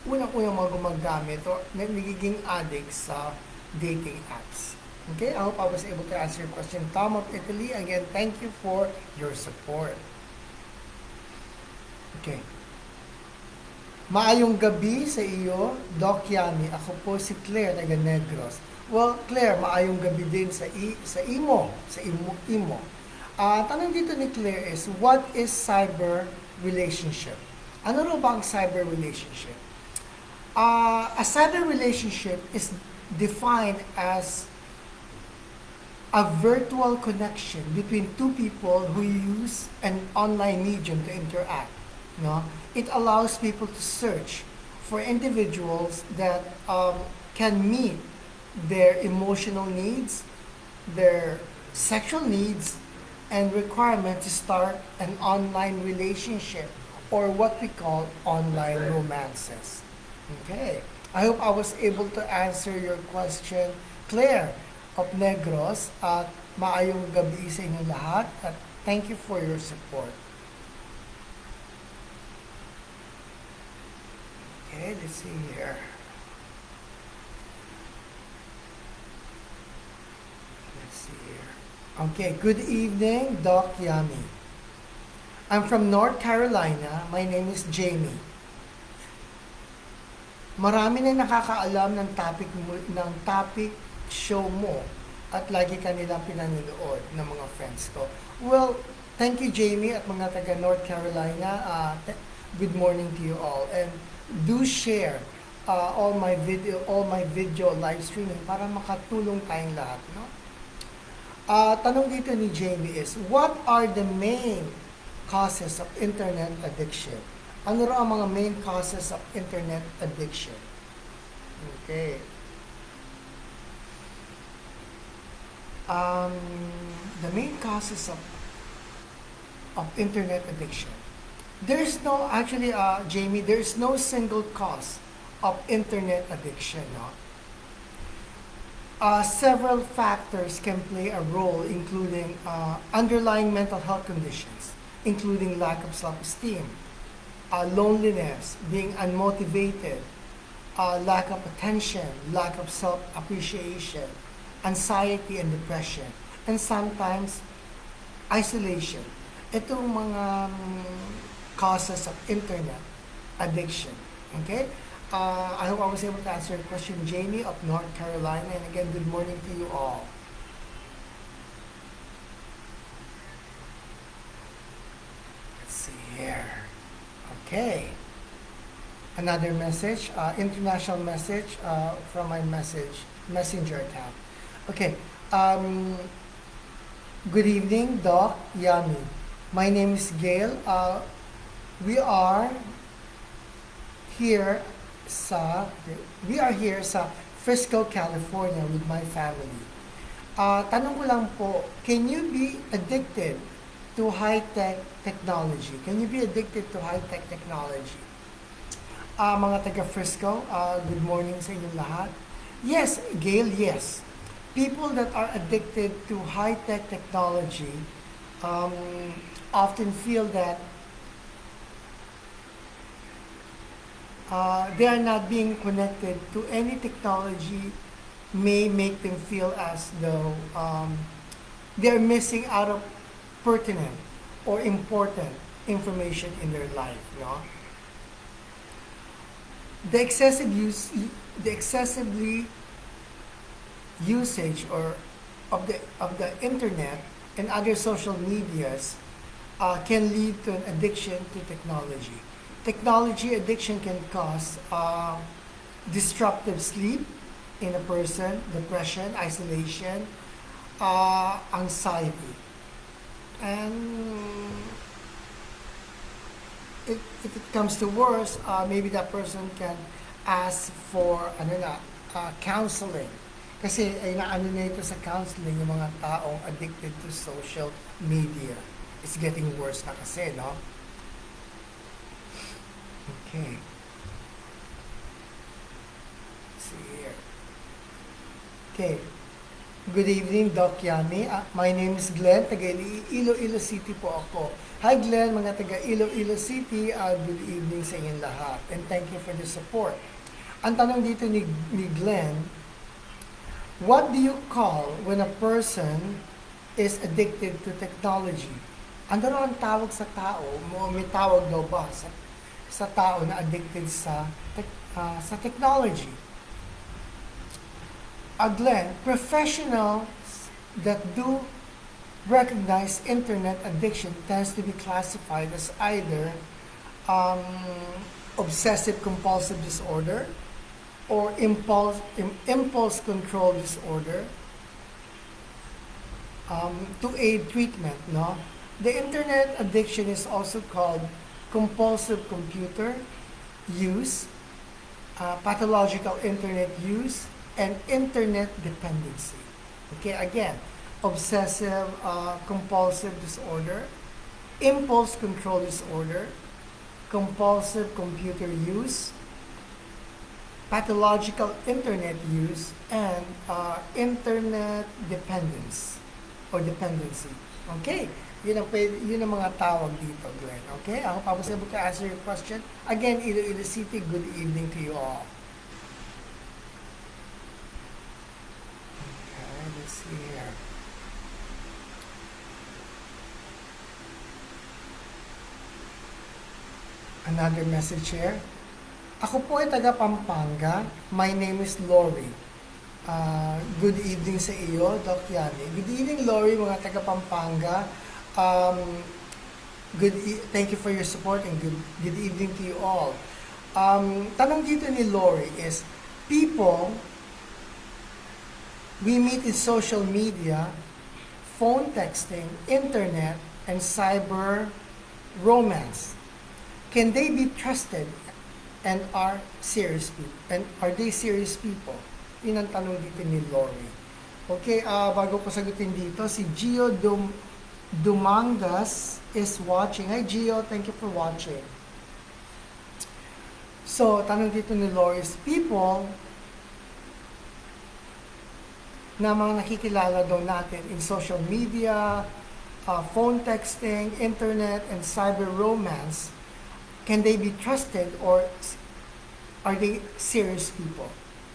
unang-unang mga gumagamit o nagiging addicts sa dating apps. Okay, I hope I was able to answer your question. Tom of Italy, again, thank you for your support. Okay. Maayong gabi sa iyo, Doc Yami. Ako po si Claire, taga Negros. Well, Claire, maayong gabi din sa imo. Tanong dito ni Claire is, what is cyber relationship? Ano ro ba ang cyber relationship? A cyber relationship is defined as a virtual connection between two people who use an online medium to interact. No? It allows people to search for individuals that can meet their emotional needs, their sexual needs, and requirement to start an online relationship or what we call online romances. Okay. I hope I was able to answer your question, Claire of Negros, at maayong gabi sa inyo lahat, at thank you for your support. Okay, let's see here. Let's see here. Okay, good evening, Doc Yami. I'm from North Carolina. My name is Jamie. Marami na nakakaalam ng topic show mo at lagi kanilang pinanonood ng mga friends ko. Well, thank you Jamie at mga taga North Carolina. Good morning to you all, and do share all my video live streaming para makatulong tayong lahat, no? Tanong dito ni Jamie is, what are the main causes of internet addiction? Ano raw ang mga main causes of internet addiction? Okay. The main causes of internet addiction. There's no, actually, Jamie, there's no single cause of internet addiction. No? Several factors can play a role, including underlying mental health conditions, including lack of self-esteem, loneliness, being unmotivated, lack of attention, lack of self-appreciation, anxiety and depression, and sometimes isolation. Itong mga causes of internet addiction. Okay? I hope I was able to answer your question, Jamie of North Carolina. And again, good morning to you all. Let's see here. Okay. Another message, international message from my messenger account. Okay. Good evening, Doc Yami. My name is Gail. We are here sa Frisco, California with my family. Tanong ko lang po, can you be addicted to high-tech technology? Can you be addicted to high-tech technology? Mga taga Frisco, good morning sa inyo lahat. Yes, Gail, yes. People that are addicted to high-tech technology often feel that they are not being connected to any technology, may make them feel as though they're missing out of pertinent or important information in their life. No? The excessively usage or of the internet and other social medias can lead to an addiction to technology. Technology addiction can cause disruptive sleep in a person, depression, isolation, anxiety. And if it comes to worse, maybe that person can ask for counseling. Kasi ay naano na ito sa counseling yung mga taong addicted to social media. It's getting worse na kasi, no? Okay. Let's see here. Okay. Good evening, Doc Yami. My name is Glenn. Taga Iloilo City po ako. Hi Glenn, mga taga Iloilo City. Good evening sa inyong lahat. And thank you for the support. Ang tanong dito ni Glenn, what do you call when a person is addicted to technology? Ano raw ang tawag sa tao? May tawag daw ba sa tao na addicted sa technology? Glenn, professionals that do recognize internet addiction tends to be classified as either um, obsessive compulsive disorder or impulse control disorder to aid treatment. No, the internet addiction is also called compulsive computer use, pathological internet use, and internet dependency. Okay, again, obsessive compulsive disorder, impulse control disorder, compulsive computer use, pathological internet use, and internet dependence or dependency. Okay, yun ang mga tawag dito, Glenn. Okay, I hope I was able to answer your question. Again, Iloilo City, good evening to you all. Let's see here. Another message here. Ako po ay taga Pampanga. My name is Lori. Good evening sa iyo, Doc Yani. Good evening, Lori, mga taga Pampanga. Thank you for your support and good evening to you all. Tanong dito ni Lori is, people we meet in social media, phone texting, internet, and cyber romance. Can they be trusted and are they serious people? Yun ang tanong dito ni Lori. Okay, bago ko sagutin dito, si Gio Dumangas is watching. Hi Gio, thank you for watching. So, tanong dito ni Lori is, people na mga nakikilala daw natin in social media, phone texting, internet, and cyber romance, can they be trusted or are they serious people?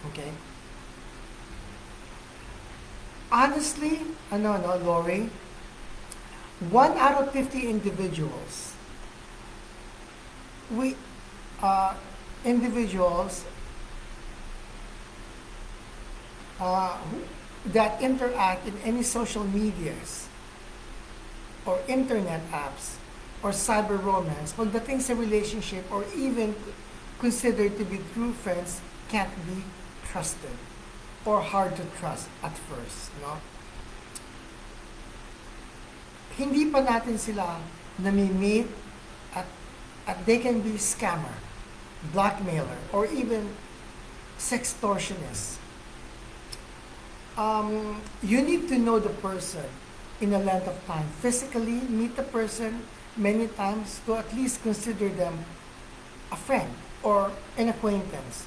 Okay? Honestly, Lori, 1 out of 50 individuals, that interact in any social medias or internet apps or cyber romance, pagdating sa relationship or even considered to be true friends, can't be trusted or hard to trust at first, no? Hindi pa natin sila nami-meet at they can be scammer, blackmailer, or even sextortionist. You need to know the person in a length of time. Physically, meet the person many times to at least consider them a friend or an acquaintance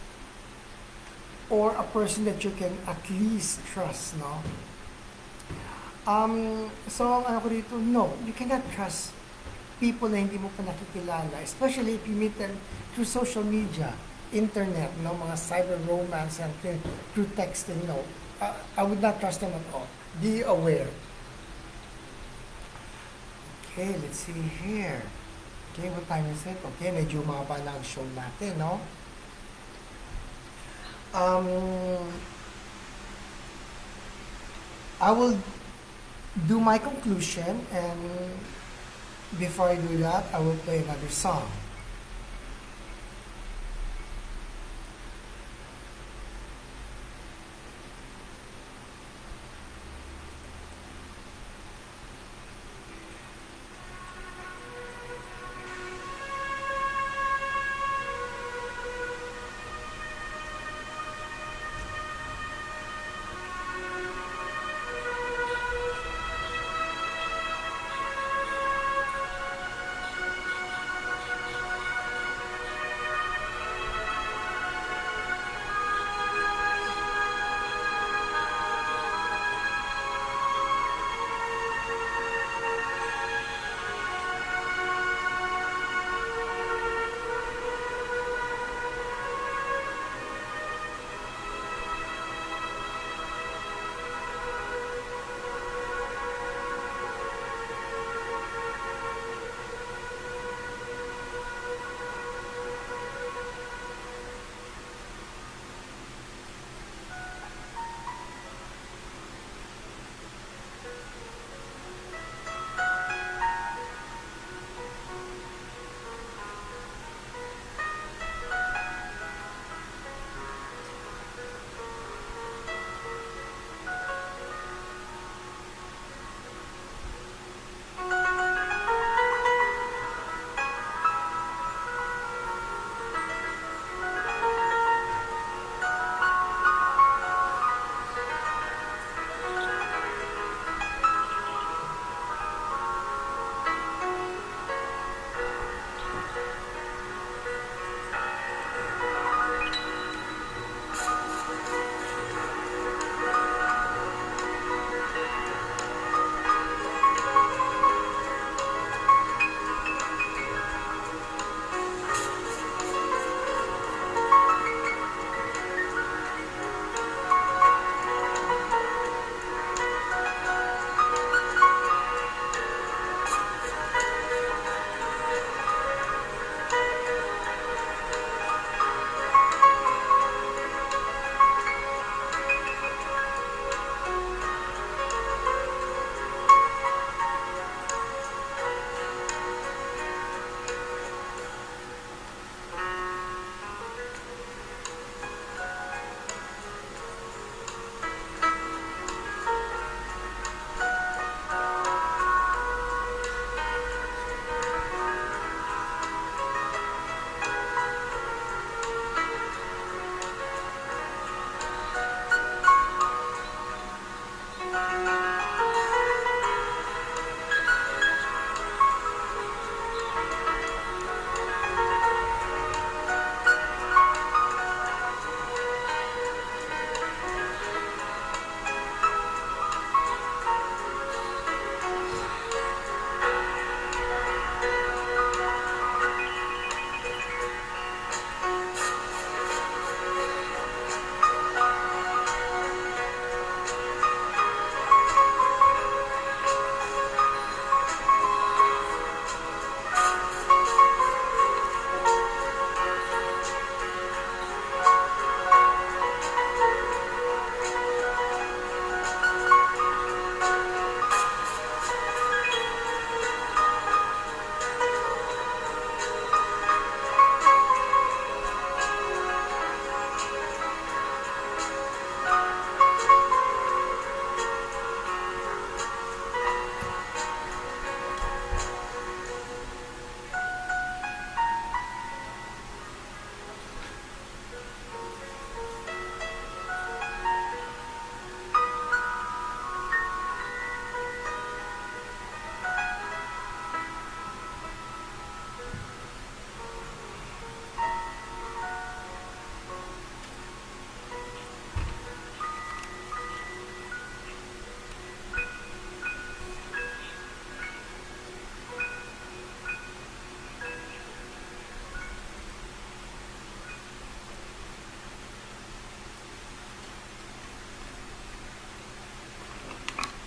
or a person that you can at least trust, no? So, ano ko dito, no, you cannot trust people na hindi mo pa nakikilala, especially if you meet them through social media, internet, no, mga cyber romance and through texting, no. I would not trust them at all. Be aware. Okay, let's see here. Okay, what time is it? Okay, medyo mahaba na ang show natin, no? I will do my conclusion, and before I do that, I will play another song.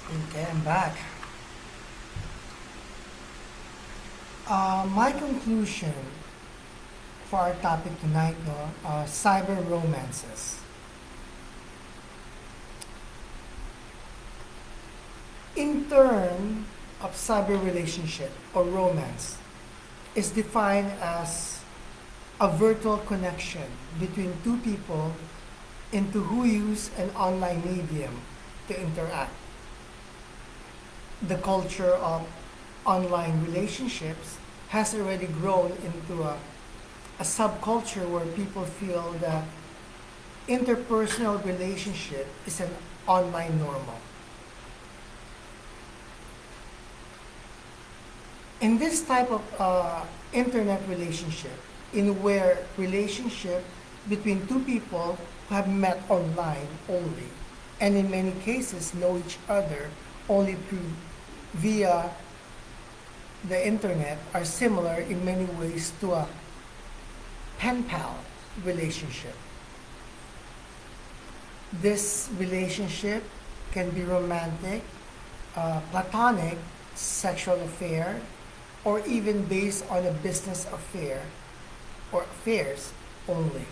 Okay, I'm back. My conclusion for our topic tonight, no, cyber romances. In term of cyber relationship or romance, is defined as a virtual connection between two people into who use an online medium to interact. The culture of online relationships has already grown into a subculture where people feel that interpersonal relationship is an online normal. In this type of internet relationship, in where relationship between two people who have met online only, and in many cases know each other only through via the internet, are similar in many ways to a pen pal relationship. This relationship can be romantic, platonic, sexual affair, or even based on a business affair or affairs only.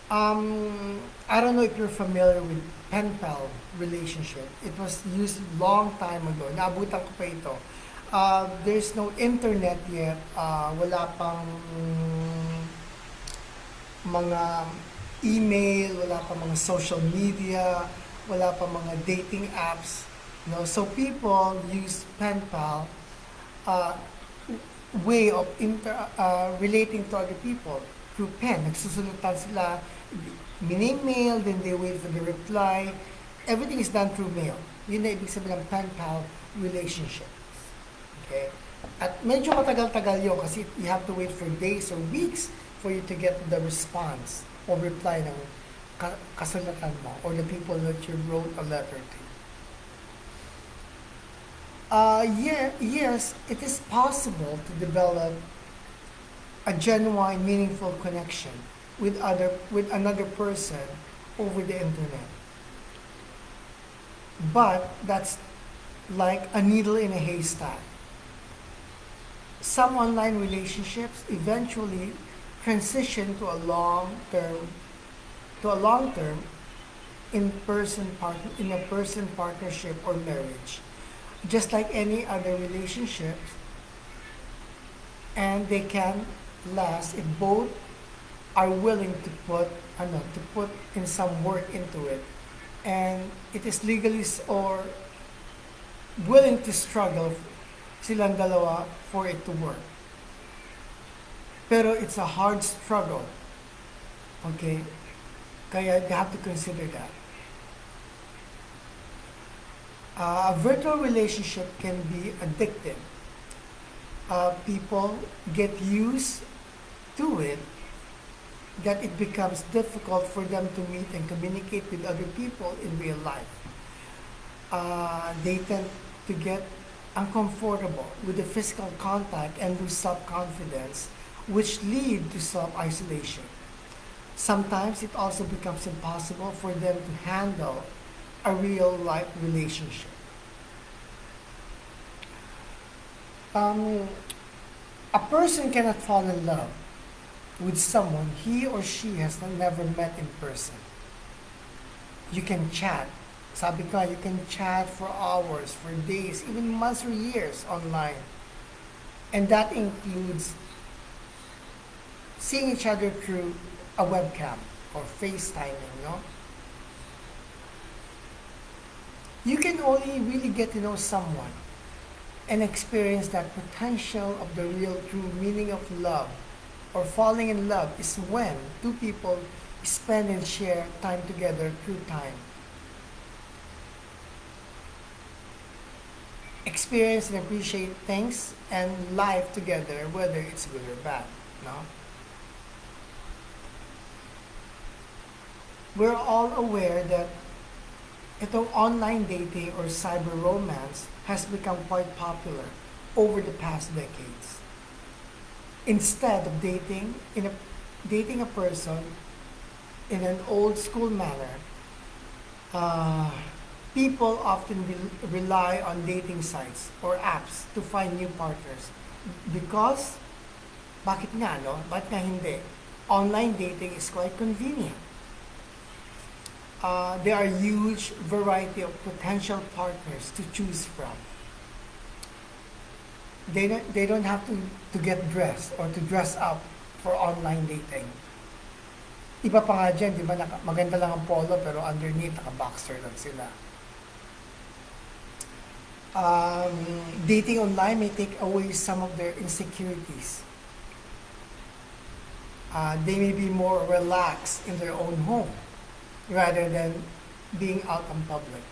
I don't know if you're familiar with pen pal relationship. It was used long time ago. Naabutan ko pa ito. There's no internet yet. Wala pang mga email, wala pa mga social media, wala pa mga dating apps. No? So people use pen pal uh, way of relating to other people through pen. Nagsusulatan sila, mini-mail, then they wait for the reply. Everything is done through mail. Yun na ibig sabihin ng pen pal relationship. Okay? At medyo matagal-tagal yun kasi you have to wait for days or weeks for you to get the response or reply ng kasulatan mo or the people that you wrote a letter to. Yes, it is possible to develop a genuine, meaningful connection with another person over the internet. But that's like a needle in a haystack. Some online relationships eventually transition to a long term in a person partnership or marriage, just like any other relationships, and they can last if both are willing to put in some work into it, and it is legally or willing to struggle silang dalawa for it to work. Pero it's a hard struggle. Okay? Kaya you have to consider that. A virtual relationship can be addictive. People get used to it that it becomes difficult for them to meet and communicate with other people in real life. They tend to get uncomfortable with the physical contact and lose self-confidence, which lead to self-isolation. Sometimes it also becomes impossible for them to handle a real life relationship. A person cannot fall in love with someone he or she has never met in person. You can chat. Sabi ko, you can chat for hours, for days, even months or years online. And that includes seeing each other through a webcam or FaceTiming, no? You can only really get to know someone and experience that potential of the real true meaning of love or falling in love is when two people spend and share time together through time. Experience and appreciate things and life together, whether it's good or bad. No? We're all aware that itong online dating or cyber romance has become quite popular over the past decades. Instead of dating a person in an old school manner, uh, People often rely on dating sites or apps to find new partners because, bakit nga, no? Bakit nga hindi? Online dating is quite convenient. There are huge variety of potential partners to choose from. They don't have to get dressed or to dress up for online dating. Iba pa nga dyan, di ba, maganda lang ang polo pero underneath, naka-boxer lang sila. Dating online may take away some of their insecurities. They may be more relaxed in their own home rather than being out in public.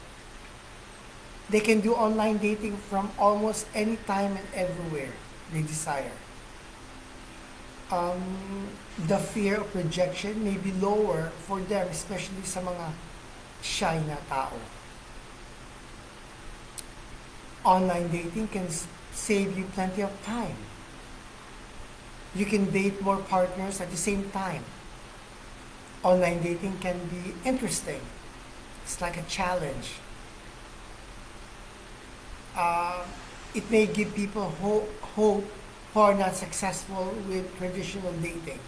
They can do online dating from almost any time and everywhere they desire. The fear of rejection may be lower for them, especially sa mga shy na tao. Online dating can save you plenty of time. You can date more partners at the same time. Online dating can be interesting. It's like a challenge. It may give people hope who are not successful with traditional dating.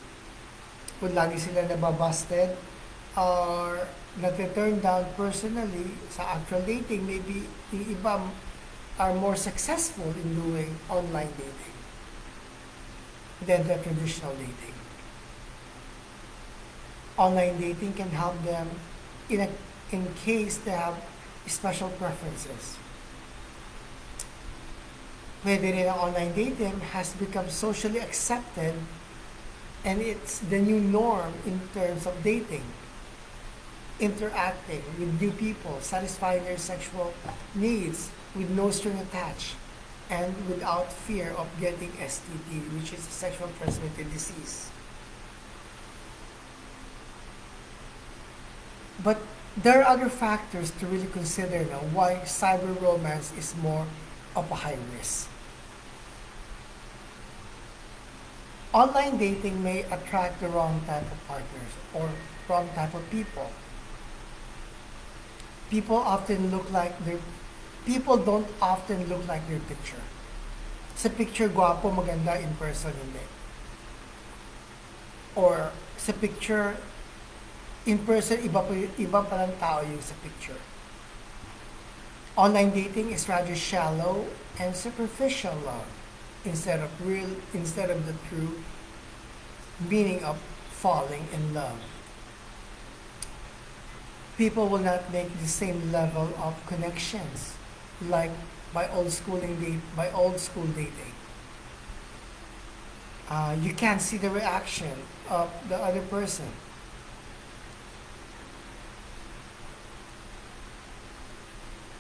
Kung lagi sila nababusted or nati-turn down personally sa actual dating, maybe yung iba are more successful in doing online dating than the traditional dating. Online dating can help them in case they have special preferences. Pwede rin ang online dating has become socially accepted and it's the new norm in terms of dating. Interacting with new people, satisfying their sexual needs with no string attached and without fear of getting STD, which is a sexual transmitted disease. But there are other factors to really consider now why cyber romance is more of a high risk. Online dating may attract the wrong type of partners or wrong type of people. People don't often look like their picture. Sa picture, gwapo, maganda, in person, hindi. Or sa picture, in person, iba pa lang tao yung sa picture. Online dating is rather shallow and superficial love instead of the true meaning of falling in love. People will not make the same level of connections like by old school dating. You can't see the reaction of the other person.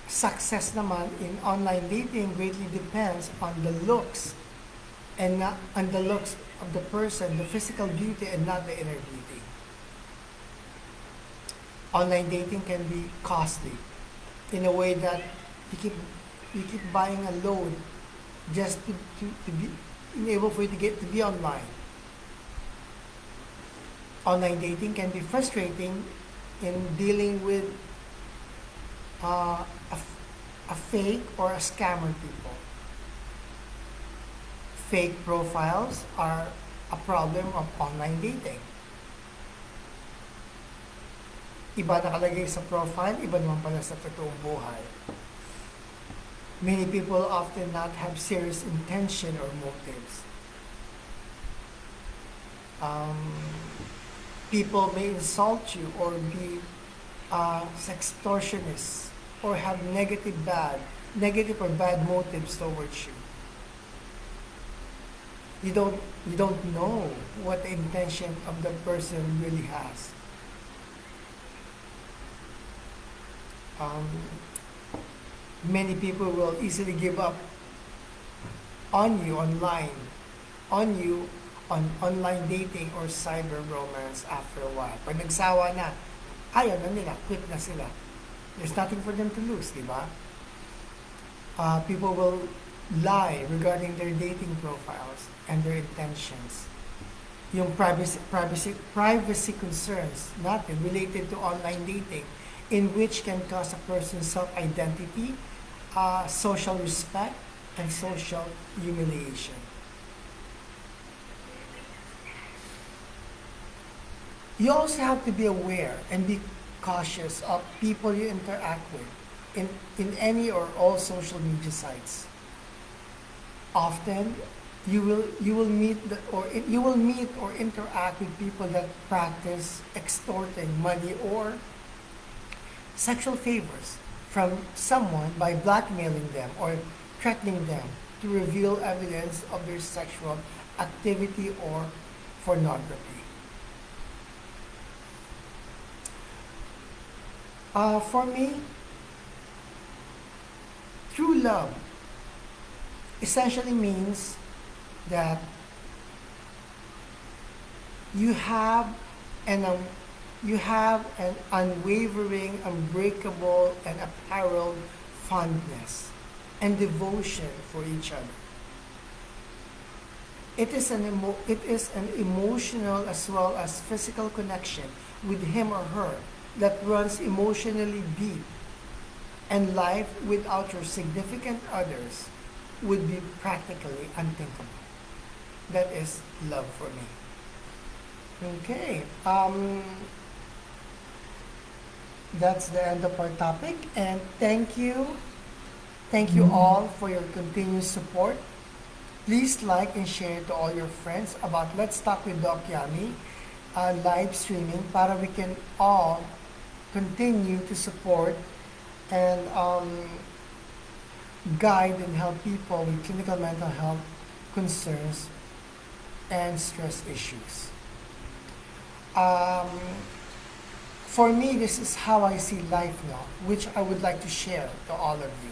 Success naman in online dating greatly depends on the looks and not on the looks of the person, the physical beauty and not the inner beauty. Online dating can be costly in a way that you keep buying a load just to be able for you to be online. Online dating can be frustrating in dealing with a fake or a scammer people. Fake profiles are a problem of online dating. Iba nakalagay sa profile, iba naman pala sa totoong buhay. Many people often not have serious intention or motives. People may insult you or be sextortionists or have negative or bad motives towards you. You don't know what the intention of the person really has. Many people will easily give up on you on online dating or cyber romance after a while. Pag nagsawa na, ayaw na nila, quit na sila. There's nothing for them to lose, di ba? People will lie regarding their dating profiles and their intentions. Yung privacy concerns natin related to online dating in which can cause a person's self-identity, social respect, and social humiliation. You also have to be aware and be cautious of people you interact with in any or all social media sites. Often, you will meet or interact with people that practice extorting money or sexual favors from someone by blackmailing them or threatening them to reveal evidence of their sexual activity or pornography. For me, true love essentially means that you have an um, you have an unwavering, unbreakable, and apparent fondness and devotion for each other. It is an emotional as well as physical connection with him or her that runs emotionally deep, and life without your significant others would be practically unthinkable. That is love for me. Okay. That's the end of our topic, and thank you all for your continued support. Please like and share to all your friends about Let's Talk with Doc Yami live streaming para we can all continue to support and guide and help people with clinical mental health concerns and stress issues. Um, for me, this is how I see life now, which I would like to share to all of you.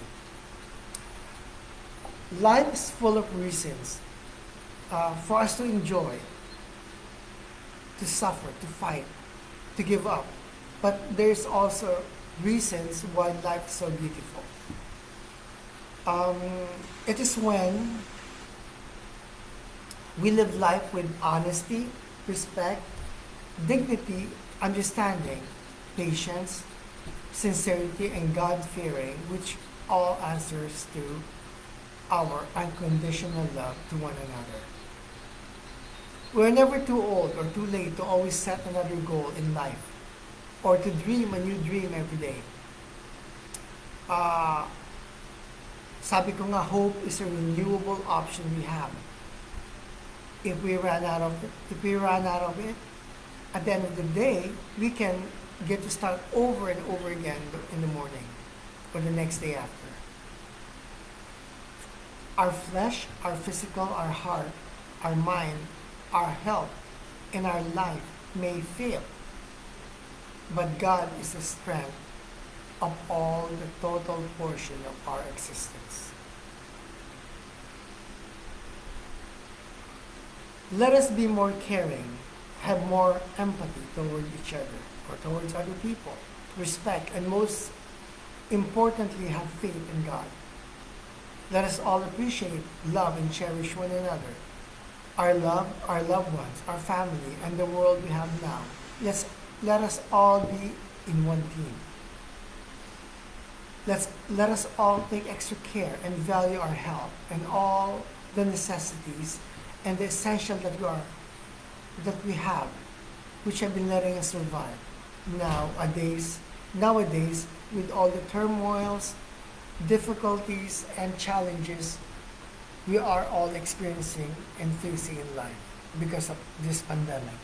Life is full of reasons for us to enjoy, to suffer, to fight, to give up. But there's also reasons why life is so beautiful. Um, it is when we live life with honesty, respect, dignity, understanding, patience, sincerity, and God fearing, which all answers to our unconditional love to one another. We're never too old or too late to always set another goal in life or to dream a new dream every day. Uh, Sabi ko nga, hope is a renewable option we have. If we run out of it, at the end of the day, we can get to start over and over again in the morning or the next day after. Our flesh, our physical, our heart, our mind, our health, and our life may fail, but God is the strength of all the total portion of our existence. Let us be more caring, have more empathy toward each other or towards other people, respect, and most importantly, have faith in God. Let us all appreciate, love, and cherish one another, our loved ones, our family, and the world we have now. Let us all be in one team. Let us all take extra care and value our health and all the necessities and the essential that we have, which have been letting us survive nowadays with all the turmoils, difficulties, and challenges we are all experiencing and facing in life because of this pandemic.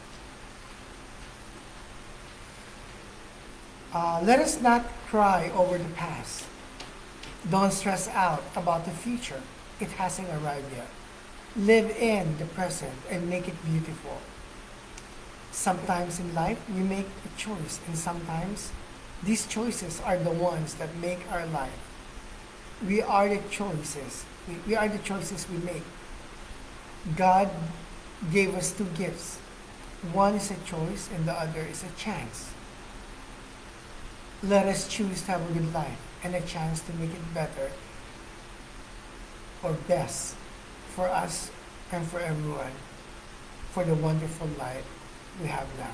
Let us not cry over the past. Don't stress out about the future. It hasn't arrived yet. Live in the present and make it beautiful. Sometimes in life, we make a choice, and sometimes these choices are the ones that make our life. We are the choices. We are the choices we make. God gave us two gifts. One is a choice, and the other is a chance. Let us choose to have a good life and a chance to make it better or best for us and for everyone for the wonderful life we have now.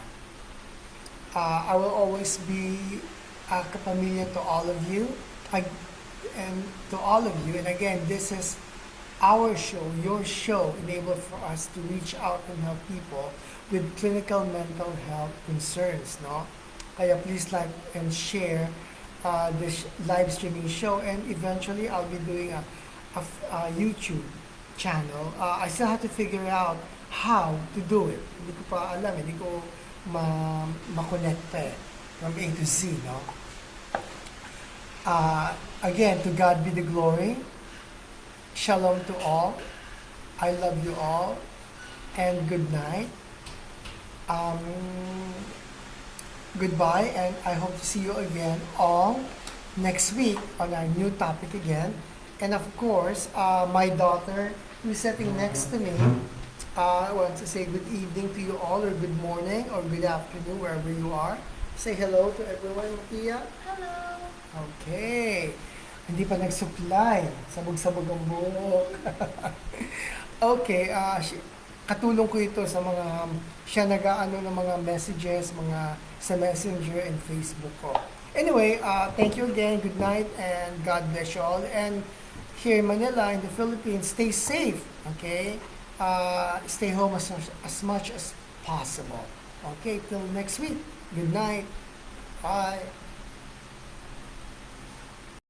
I will always be kapamilya to all of you. I, and to all of you. And again, this is our show, your show, enabled for us to reach out and help people with clinical mental health concerns, no? Kaya please like and share this live streaming show, and eventually I'll be doing a YouTube channel. I still have to figure out how to do it. Hindi ko pa alam, hindi ko makonekta from A to Z, no? Again, to God be the glory. Shalom to all. I love you all. And good night. Um, Goodbye, and I hope to see you again all next week on our new topic again. And of course, my daughter, who's sitting next to me, I want to say good evening to you all, or good morning, or good afternoon, wherever you are. Say hello to everyone, Matia. Hello! Okay. Hindi pa nagsupply. Sabog-sabog ang buhok. Okay. Katulong ko ito sa mga, siya nag-aano ng mga messages, mga sa Messenger and Facebook ko. Anyway, thank you again. Good night and God bless you all. And here in Manila, in the Philippines, stay safe. Okay? Stay home as much as possible. Okay? Till next week. Good night. Bye.